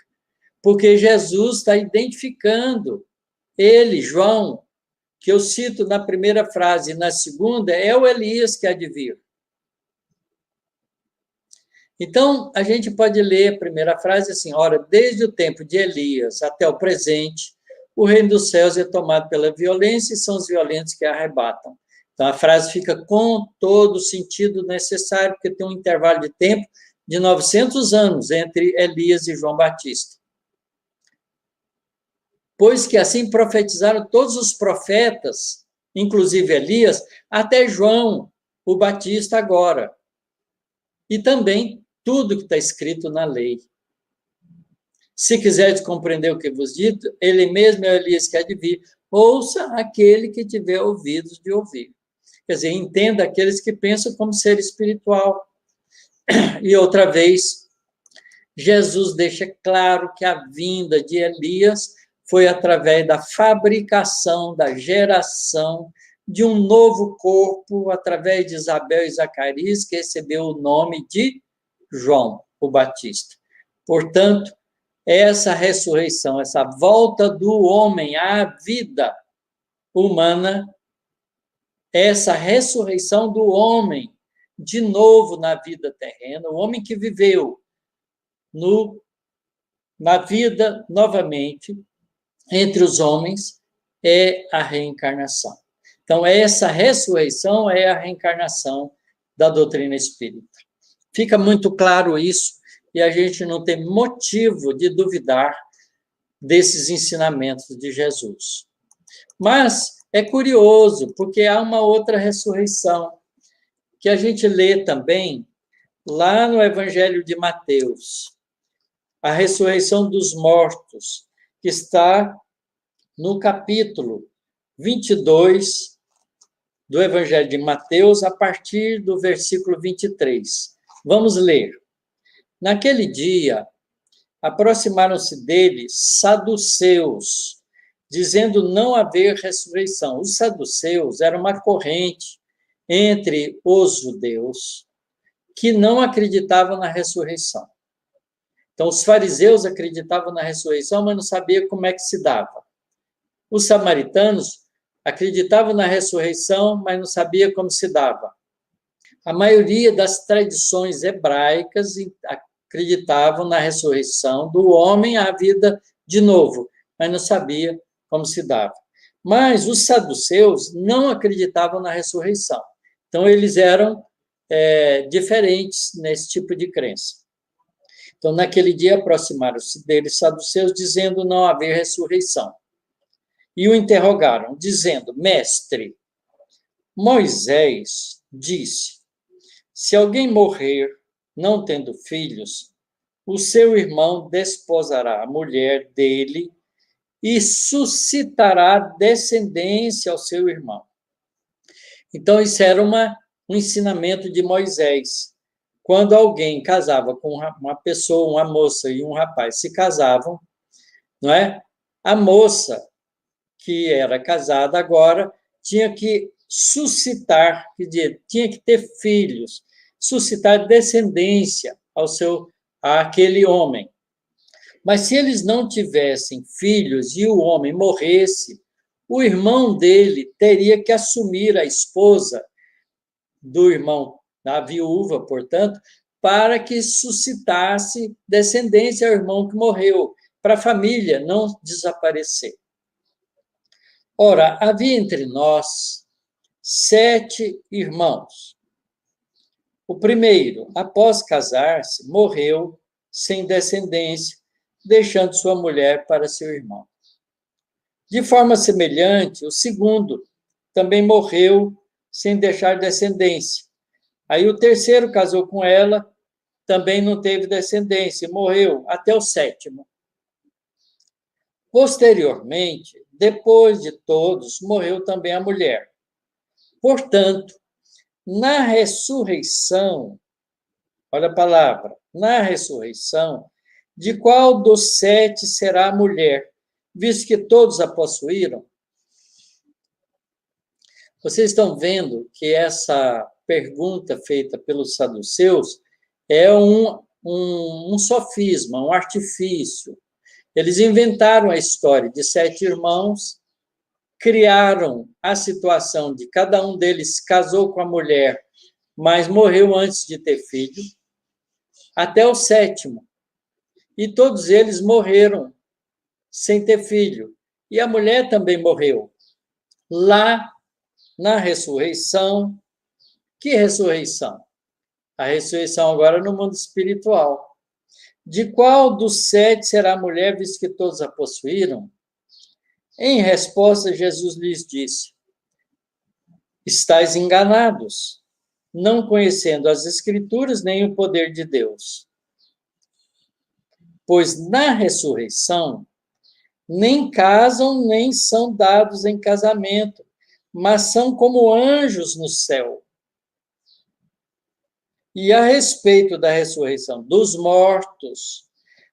Porque Jesus está identificando ele, João, que eu cito na primeira frase e na segunda, é o Elias que há de vir. Então, a gente pode ler a primeira frase assim, ora, desde o tempo de Elias até o presente, o reino dos céus é tomado pela violência e são os violentos que arrebatam. Então, a frase fica com todo o sentido necessário, porque tem um intervalo de tempo de 900 anos entre Elias e João Batista. Pois que assim profetizaram todos os profetas, inclusive Elias, até João, o Batista agora. E também tudo que está escrito na lei. Se quiseres compreender o que vos digo, ele mesmo é o Elias que há de vir. Ouça aquele que tiver ouvidos de ouvir. Quer dizer, entenda aqueles que pensam como ser espiritual. E outra vez, Jesus deixa claro que a vinda de Elias foi através da fabricação, da geração de um novo corpo, através de Isabel e Zacarias, que recebeu o nome de João, o Batista. Portanto, essa ressurreição, essa volta do homem à vida humana, essa ressurreição do homem de novo na vida terrena, o homem que viveu na vida novamente entre os homens, é a reencarnação. Então, essa ressurreição é a reencarnação da doutrina espírita. Fica muito claro isso, e a gente não tem motivo de duvidar desses ensinamentos de Jesus. Mas é curioso, porque há uma outra ressurreição, que a gente lê também lá no Evangelho de Mateus, a ressurreição dos mortos, que está no capítulo 22 do Evangelho de Mateus, a partir do versículo 23. Vamos ler. Naquele dia, aproximaram-se dele saduceus, dizendo não haver ressurreição. Os saduceus eram uma corrente entre os judeus que não acreditavam na ressurreição. Então, os fariseus acreditavam na ressurreição, mas não sabiam como é que se dava. Os samaritanos acreditavam na ressurreição, mas não sabiam como se dava. A maioria das tradições hebraicas acreditavam na ressurreição do homem à vida de novo, mas não sabia como se dava. Mas os saduceus não acreditavam na ressurreição. Então, eles eram diferentes nesse tipo de crença. Então, naquele dia, aproximaram-se deles saduceus, dizendo não haver ressurreição. E o interrogaram, dizendo, mestre, Moisés disse, se alguém morrer não tendo filhos, o seu irmão desposará a mulher dele e suscitará descendência ao seu irmão. Então, isso era um ensinamento de Moisés. Quando alguém casava com uma pessoa, uma moça e um rapaz se casavam, não é? A moça que era casada agora tinha que suscitar, tinha que ter filhos, suscitar descendência àquele homem. Mas se eles não tivessem filhos e o homem morresse, o irmão dele teria que assumir a esposa do irmão, da viúva, portanto, para que suscitasse descendência ao irmão que morreu, para a família não desaparecer. Ora, havia entre nós 7 irmãos. O primeiro, após casar-se, morreu sem descendência, deixando sua mulher para seu irmão. De forma semelhante, o segundo também morreu sem deixar descendência. Aí o terceiro casou com ela, também não teve descendência, morreu até o 7º. Posteriormente, depois de todos, morreu também a mulher. Portanto, na ressurreição, olha a palavra, na ressurreição, de qual dos 7 será a mulher, visto que todos a possuíram? Vocês estão vendo que essa pergunta feita pelos saduceus é um sofisma, um artifício. Eles inventaram a história de 7 irmãos, criaram a situação de cada um deles casou com a mulher, mas morreu antes de ter filho, até o 7º. E todos eles morreram sem ter filho. E a mulher também morreu. Lá, na ressurreição, que ressurreição? A ressurreição agora no mundo espiritual. De qual dos 7 será a mulher, visto que todos a possuíram? Em resposta, Jesus lhes disse, estais enganados, não conhecendo as Escrituras nem o poder de Deus. Pois na ressurreição, nem casam, nem são dados em casamento, mas são como anjos no céu. E a respeito da ressurreição dos mortos,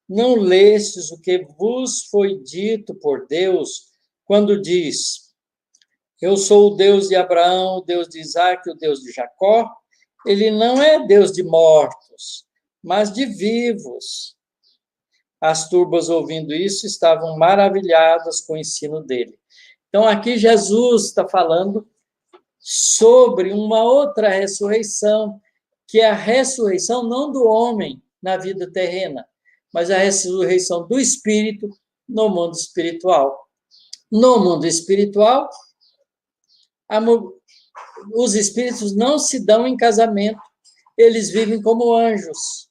não lestes o que vos foi dito por Deus, quando diz, eu sou o Deus de Abraão, o Deus de Isaac, o Deus de Jacó? Ele não é Deus de mortos, mas de vivos. As turbas, ouvindo isso, estavam maravilhadas com o ensino dele. Então, aqui Jesus está falando sobre uma outra ressurreição, que é a ressurreição não do homem na vida terrena, mas a ressurreição do espírito no mundo espiritual. No mundo espiritual, os espíritos não se dão em casamento, eles vivem como anjos.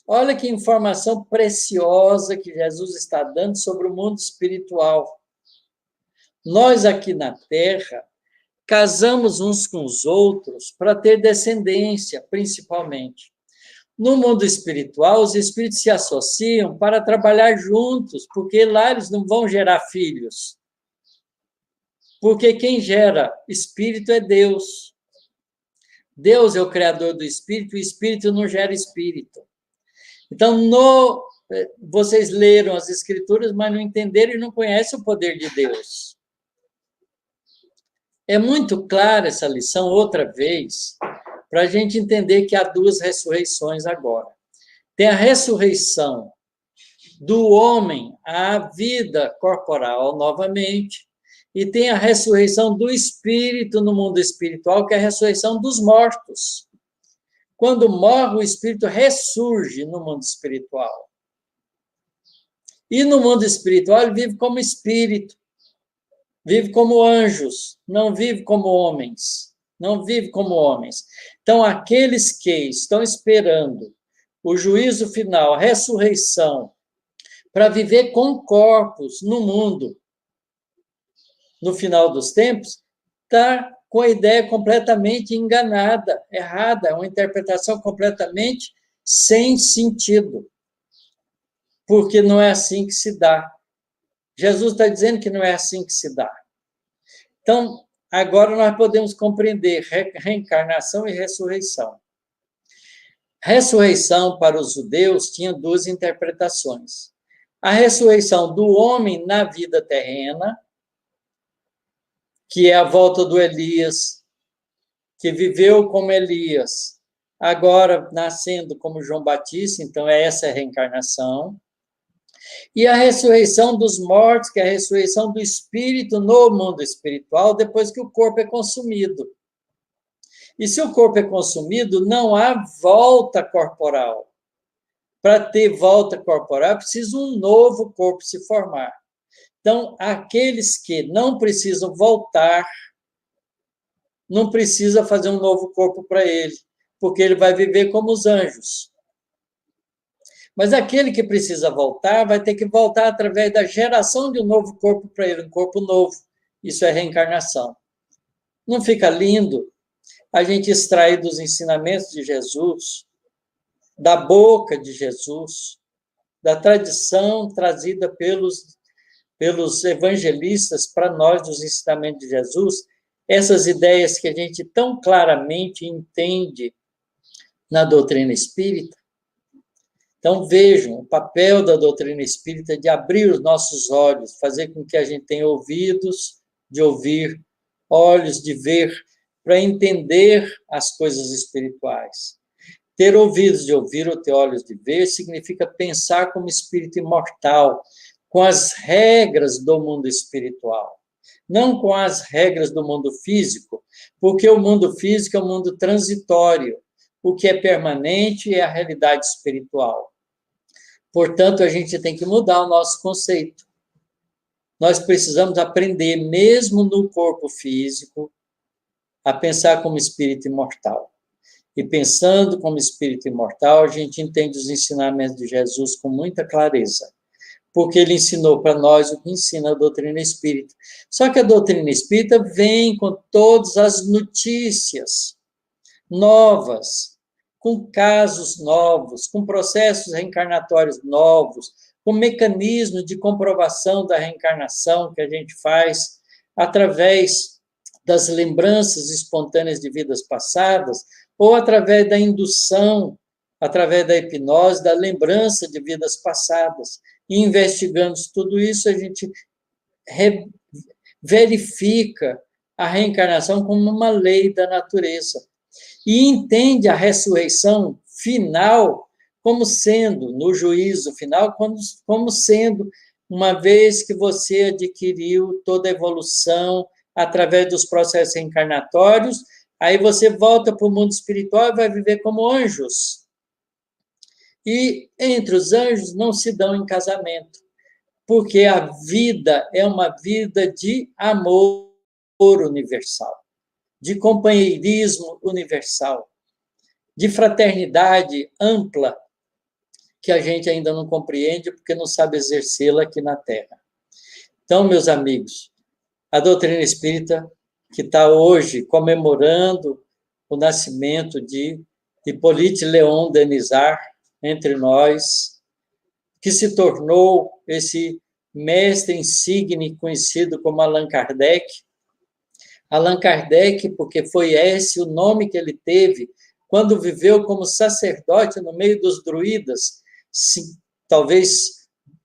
Olha que informação preciosa que Jesus está dando sobre o mundo espiritual. Nós aqui na Terra casamos uns com os outros para ter descendência, principalmente. No mundo espiritual, os espíritos se associam para trabalhar juntos, porque lá eles não vão gerar filhos. Porque quem gera espírito é Deus. Deus é o criador do espírito, e o espírito não gera espírito. Então, vocês leram as Escrituras, mas não entenderam e não conhecem o poder de Deus. É muito clara essa lição, outra vez, para a gente entender que há 2 ressurreições agora. Tem a ressurreição do homem à vida corporal novamente, e tem a ressurreição do espírito no mundo espiritual, que é a ressurreição dos mortos. Quando morre, o espírito ressurge no mundo espiritual. E no mundo espiritual, ele vive como espírito, vive como anjos, não vive como homens. Não vive como homens. Então, aqueles que estão esperando o juízo final, a ressurreição, para viver com corpos no mundo, no final dos tempos, está com a ideia completamente enganada, errada, é uma interpretação completamente sem sentido. Porque não é assim que se dá. Jesus está dizendo que não é assim que se dá. Então, agora nós podemos compreender reencarnação e ressurreição. Ressurreição para os judeus tinha duas interpretações. A ressurreição do homem na vida terrena, que é a volta do Elias, que viveu como Elias, agora nascendo como João Batista, então essa é a reencarnação. E a ressurreição dos mortos, que é a ressurreição do espírito no mundo espiritual, depois que o corpo é consumido. E se o corpo é consumido, não há volta corporal. Para ter volta corporal, precisa um novo corpo se formar. Então, aqueles que não precisam voltar, não precisa fazer um novo corpo para ele, porque ele vai viver como os anjos. Mas aquele que precisa voltar, vai ter que voltar através da geração de um novo corpo para ele, um corpo novo. Isso é reencarnação. Não fica lindo a gente extrair dos ensinamentos de Jesus, da boca de Jesus, da tradição trazida pelos evangelistas para nós, dos ensinamentos de Jesus, essas ideias que a gente tão claramente entende na doutrina espírita? Então, vejam, o papel da doutrina espírita é de abrir os nossos olhos, fazer com que a gente tenha ouvidos de ouvir, olhos de ver, para entender as coisas espirituais. Ter ouvidos de ouvir ou ter olhos de ver significa pensar como espírito imortal, com as regras do mundo espiritual, não com as regras do mundo físico, porque o mundo físico é um mundo transitório, o que é permanente é a realidade espiritual. Portanto, a gente tem que mudar o nosso conceito. Nós precisamos aprender, mesmo no corpo físico, a pensar como espírito imortal. E pensando como espírito imortal, a gente entende os ensinamentos de Jesus com muita clareza, porque ele ensinou para nós o que ensina a doutrina espírita. Só que a doutrina espírita vem com todas as notícias novas, com casos novos, com processos reencarnatórios novos, com mecanismos de comprovação da reencarnação que a gente faz através das lembranças espontâneas de vidas passadas, ou através da indução, através da hipnose, da lembrança de vidas passadas. E investigando tudo isso, a gente verifica a reencarnação como uma lei da natureza. E entende a ressurreição final como sendo, no juízo final, como sendo, uma vez que você adquiriu toda a evolução através dos processos reencarnatórios, aí você volta para o mundo espiritual e vai viver como anjos. E entre os anjos não se dão em casamento, porque a vida é uma vida de amor universal, de companheirismo universal, de fraternidade ampla, que a gente ainda não compreende porque não sabe exercê-la aqui na Terra. Então, meus amigos, a doutrina espírita, que está hoje comemorando o nascimento de Hippolyte Léon Denisard entre nós, que se tornou esse mestre insigne conhecido como Allan Kardec. Allan Kardec, porque foi esse o nome que ele teve quando viveu como sacerdote no meio dos druidas, talvez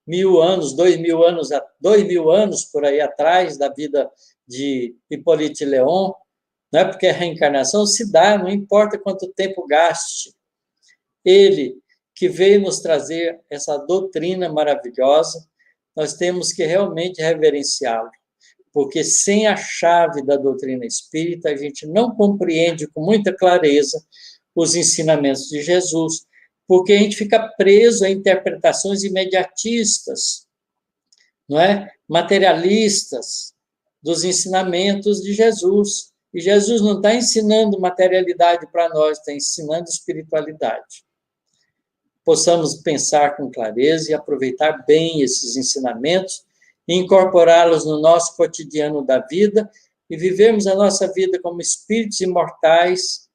1000 anos, 2000 anos por aí atrás da vida de Hippolyte Léon, não é? Porque a reencarnação se dá, não importa quanto tempo gaste. Ele, que veio nos trazer essa doutrina maravilhosa, nós temos que realmente reverenciá-lo, porque sem a chave da doutrina espírita, a gente não compreende com muita clareza os ensinamentos de Jesus, porque a gente fica preso a interpretações imediatistas, não é? Materialistas dos ensinamentos de Jesus. E Jesus não está ensinando materialidade para nós, está ensinando espiritualidade. Possamos pensar com clareza e aproveitar bem esses ensinamentos e incorporá-los no nosso cotidiano da vida e vivermos a nossa vida como espíritos imortais,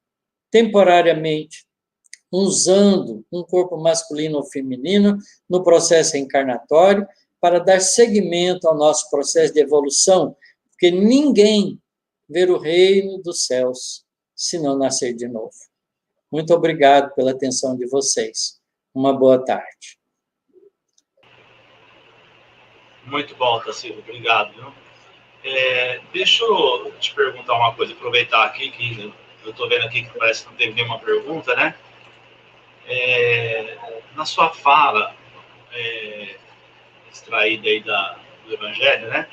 temporariamente, usando um corpo masculino ou feminino no processo reencarnatório para dar seguimento ao nosso processo de evolução, porque ninguém vê o reino dos céus se não nascer de novo. Muito obrigado pela atenção de vocês. Uma boa tarde. Muito bom, Tarsila, obrigado. Viu? Deixa eu te perguntar uma coisa, aproveitar aqui, que eu estou vendo aqui que parece que não teve nenhuma pergunta, né? Na sua fala, extraída aí do Evangelho, né?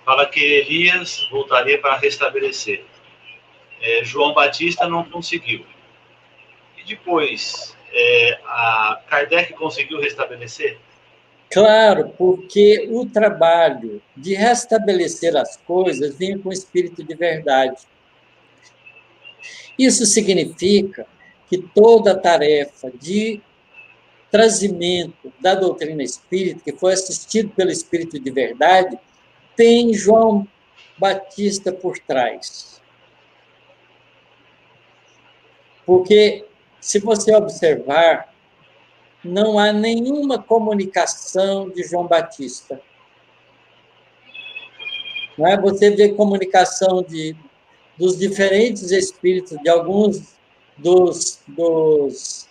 Fala que Elias voltaria para restabelecer. João Batista não conseguiu. E depois, a Kardec conseguiu restabelecer? Claro, porque o trabalho de restabelecer as coisas vem com o espírito de verdade. Isso significa que toda a tarefa de trazimento da doutrina espírita, que foi assistido pelo espírito de verdade, tem João Batista por trás. Porque, se você observar, não há nenhuma comunicação de João Batista. Não é? Você vê comunicação dos diferentes espíritos, de alguns dos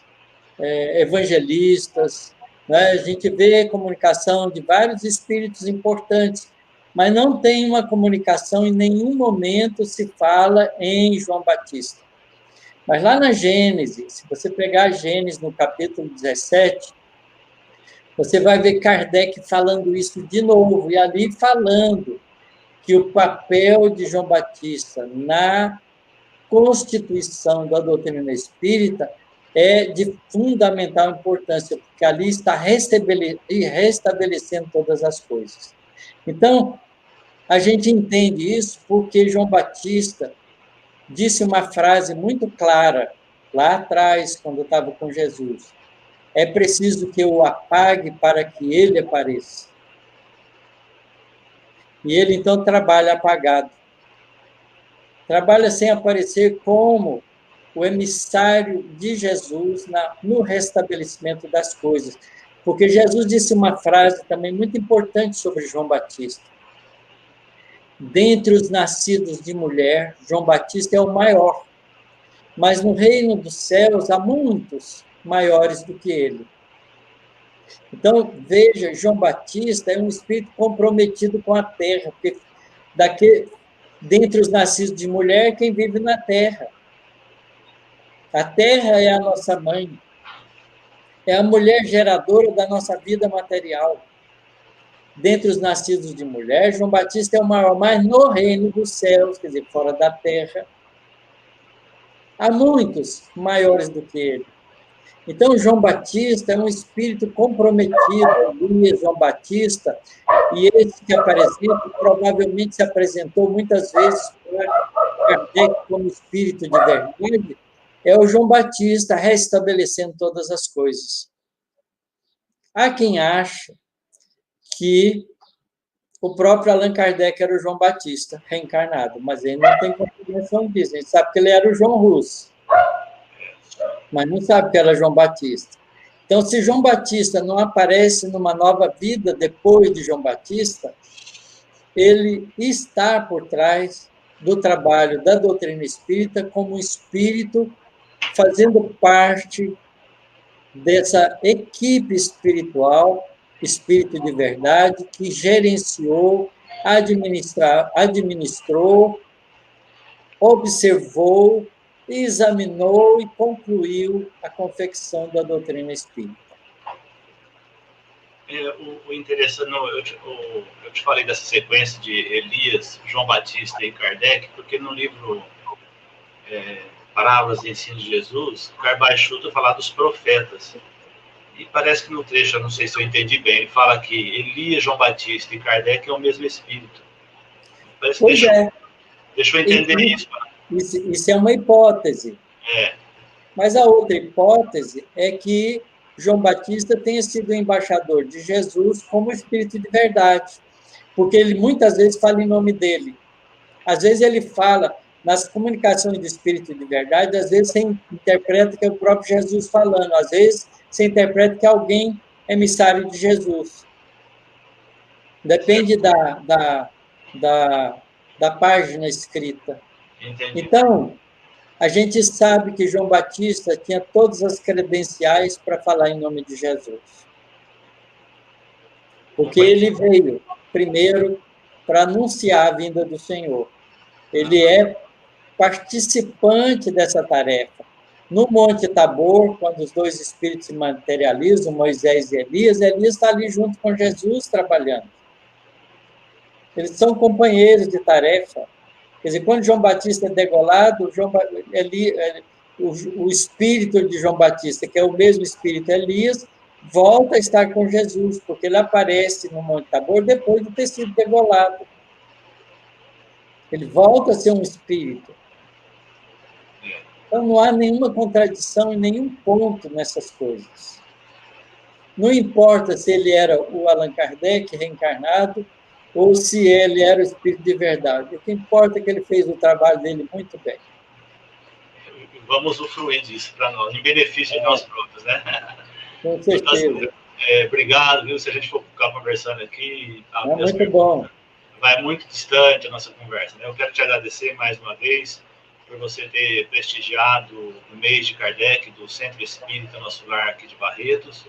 evangelistas, né? A gente vê comunicação de vários espíritos importantes, mas não tem uma comunicação, em nenhum momento se fala em João Batista. Mas lá na Gênesis, se você pegar a Gênesis no capítulo 17, você vai ver Kardec falando isso de novo, e ali falando que o papel de João Batista na constituição da doutrina espírita é de fundamental importância, porque ali está restabelecendo todas as coisas. Então, a gente entende isso porque João Batista disse uma frase muito clara, lá atrás, quando eu estava com Jesus: é preciso que eu o apague para que ele apareça. E ele, então, trabalha apagado. Trabalha sem aparecer como o emissário de Jesus no restabelecimento das coisas. Porque Jesus disse uma frase também muito importante sobre João Batista. Dentre os nascidos de mulher, João Batista é o maior. Mas no reino dos céus há muitos maiores do que ele. Então, veja, João Batista é um espírito comprometido com a terra, porque dentre os nascidos de mulher, quem vive na terra. A terra é a nossa mãe, é a mulher geradora da nossa vida material. Dentre os nascidos de mulher, João Batista é o maior, mas no reino dos céus, quer dizer, fora da terra, há muitos maiores do que ele. Então, João Batista é um espírito comprometido, João Batista, e esse que apresenta, provavelmente se apresentou muitas vezes para Kardec como espírito de verdade, é o João Batista restabelecendo todas as coisas. Há quem acha que o próprio Allan Kardec era o João Batista reencarnado, mas ele não tem compreensão disso. A gente sabe que ele era o João Russo, mas não sabe que era João Batista. Então, se João Batista não aparece numa nova vida depois de João Batista, ele está por trás do trabalho da doutrina espírita como um espírito fazendo parte dessa equipe espiritual, espírito de verdade, que gerenciou, administrou, observou examinou e concluiu a confecção da doutrina espírita. O interessante, eu te falei dessa sequência de Elias, João Batista e Kardec, porque no livro Parábolas de Ensino de Jesus, Carvalho Schutter fala dos profetas. E parece que no trecho, eu não sei se eu entendi bem, ele fala que Elias, João Batista e Kardec é o mesmo espírito. Parece Pois é. Deixa eu entender isso. Isso é uma hipótese. Mas a outra hipótese é que João Batista tenha sido embaixador de Jesus como espírito de verdade, porque ele muitas vezes fala em nome dele. Às vezes ele fala, nas comunicações de espírito de verdade, às vezes você interpreta que é o próprio Jesus falando, às vezes você interpreta que é alguém emissário de Jesus. Depende da página escrita. Entendi. Então, a gente sabe que João Batista tinha todas as credenciais para falar em nome de Jesus. Porque ele veio, primeiro, para anunciar a vinda do Senhor. Ele é participante dessa tarefa. No Monte Tabor, quando os dois espíritos se materializam, Moisés e Elias está ali junto com Jesus trabalhando. Eles são companheiros de tarefa. Quer dizer, quando João Batista é degolado, o espírito de João Batista, que é o mesmo espírito Elias, volta a estar com Jesus, porque ele aparece no Monte Tabor depois de ter sido degolado. Ele volta a ser um espírito. Então, não há nenhuma contradição em nenhum ponto nessas coisas. Não importa se ele era o Allan Kardec reencarnado ou se ele era o espírito de verdade. O que importa é que ele fez o trabalho dele muito bem. Vamos usufruir disso para nós, em benefício de nós próprios, né? Com certeza. Obrigado, viu? Se a gente for ficar conversando aqui... É muito bom. Vai muito distante a nossa conversa, né? Eu quero te agradecer mais uma vez por você ter prestigiado o mês de Kardec do Centro Espírita Nosso Lar aqui de Barretos,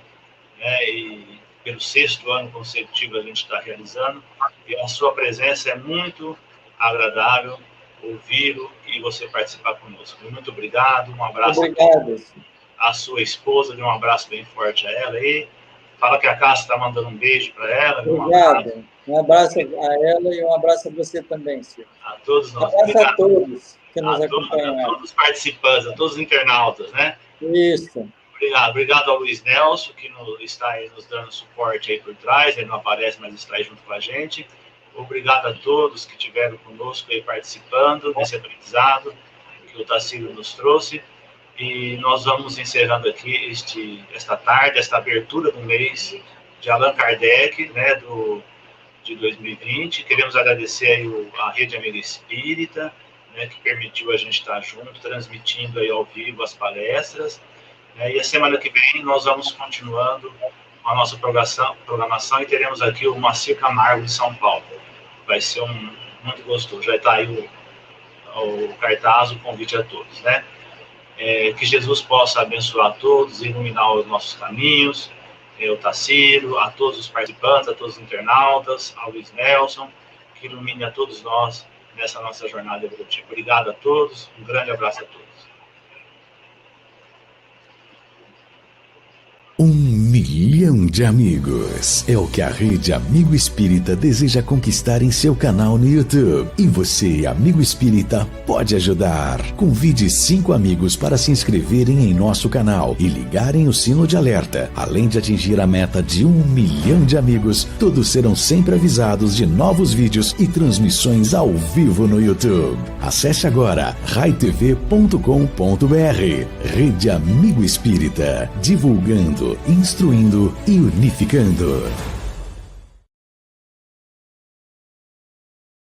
né? E pelo 6º ano consecutivo a gente está realizando, e a sua presença é muito agradável ouvi-lo e você participar conosco. Muito obrigado, um abraço. Obrigado. A sua esposa, dê um abraço bem forte a ela aí. Fala que a Cássia está mandando um beijo para ela. Obrigado. Um abraço a ela e um abraço a você também, Silvio. A todos nós. Um abraço a todos que nos acompanharam. A todos os participantes, a todos os internautas, né? Isso. Obrigado ao Luiz Nelson, que está aí nos dando suporte aí por trás. Ele não aparece, mas está aí junto com a gente. Obrigado a todos que estiveram conosco aí participando desse aprendizado que o Tarsilo nos trouxe. E nós vamos encerrando aqui esta tarde, esta abertura do mês de Allan Kardec, né, de 2020. Queremos agradecer aí a Rede Amiga Espírita, né, que permitiu a gente estar junto, transmitindo aí ao vivo as palestras. E a semana que vem nós vamos continuando com a nossa programação e teremos aqui o Moacir Camargo de São Paulo. Vai ser muito gostoso. Já está aí o cartaz, o convite a todos, né? Que Jesus possa abençoar a todos, iluminar os nossos caminhos, o Tarsilo, a todos os participantes, a todos os internautas, ao Luiz Nelson, que ilumine a todos nós nessa nossa jornada evolutiva. Obrigado a todos, um grande abraço a todos. 1 milhão de amigos. É o que a Rede Amigo Espírita deseja conquistar em seu canal no YouTube. E você, amigo espírita, pode ajudar. Convide 5 amigos para se inscreverem em nosso canal e ligarem o sino de alerta. Além de atingir a meta de 1 milhão de amigos, todos serão sempre avisados de novos vídeos e transmissões ao vivo no YouTube. Acesse agora raitv.com.br. Rede Amigo Espírita, divulgando, instruindo e unificando.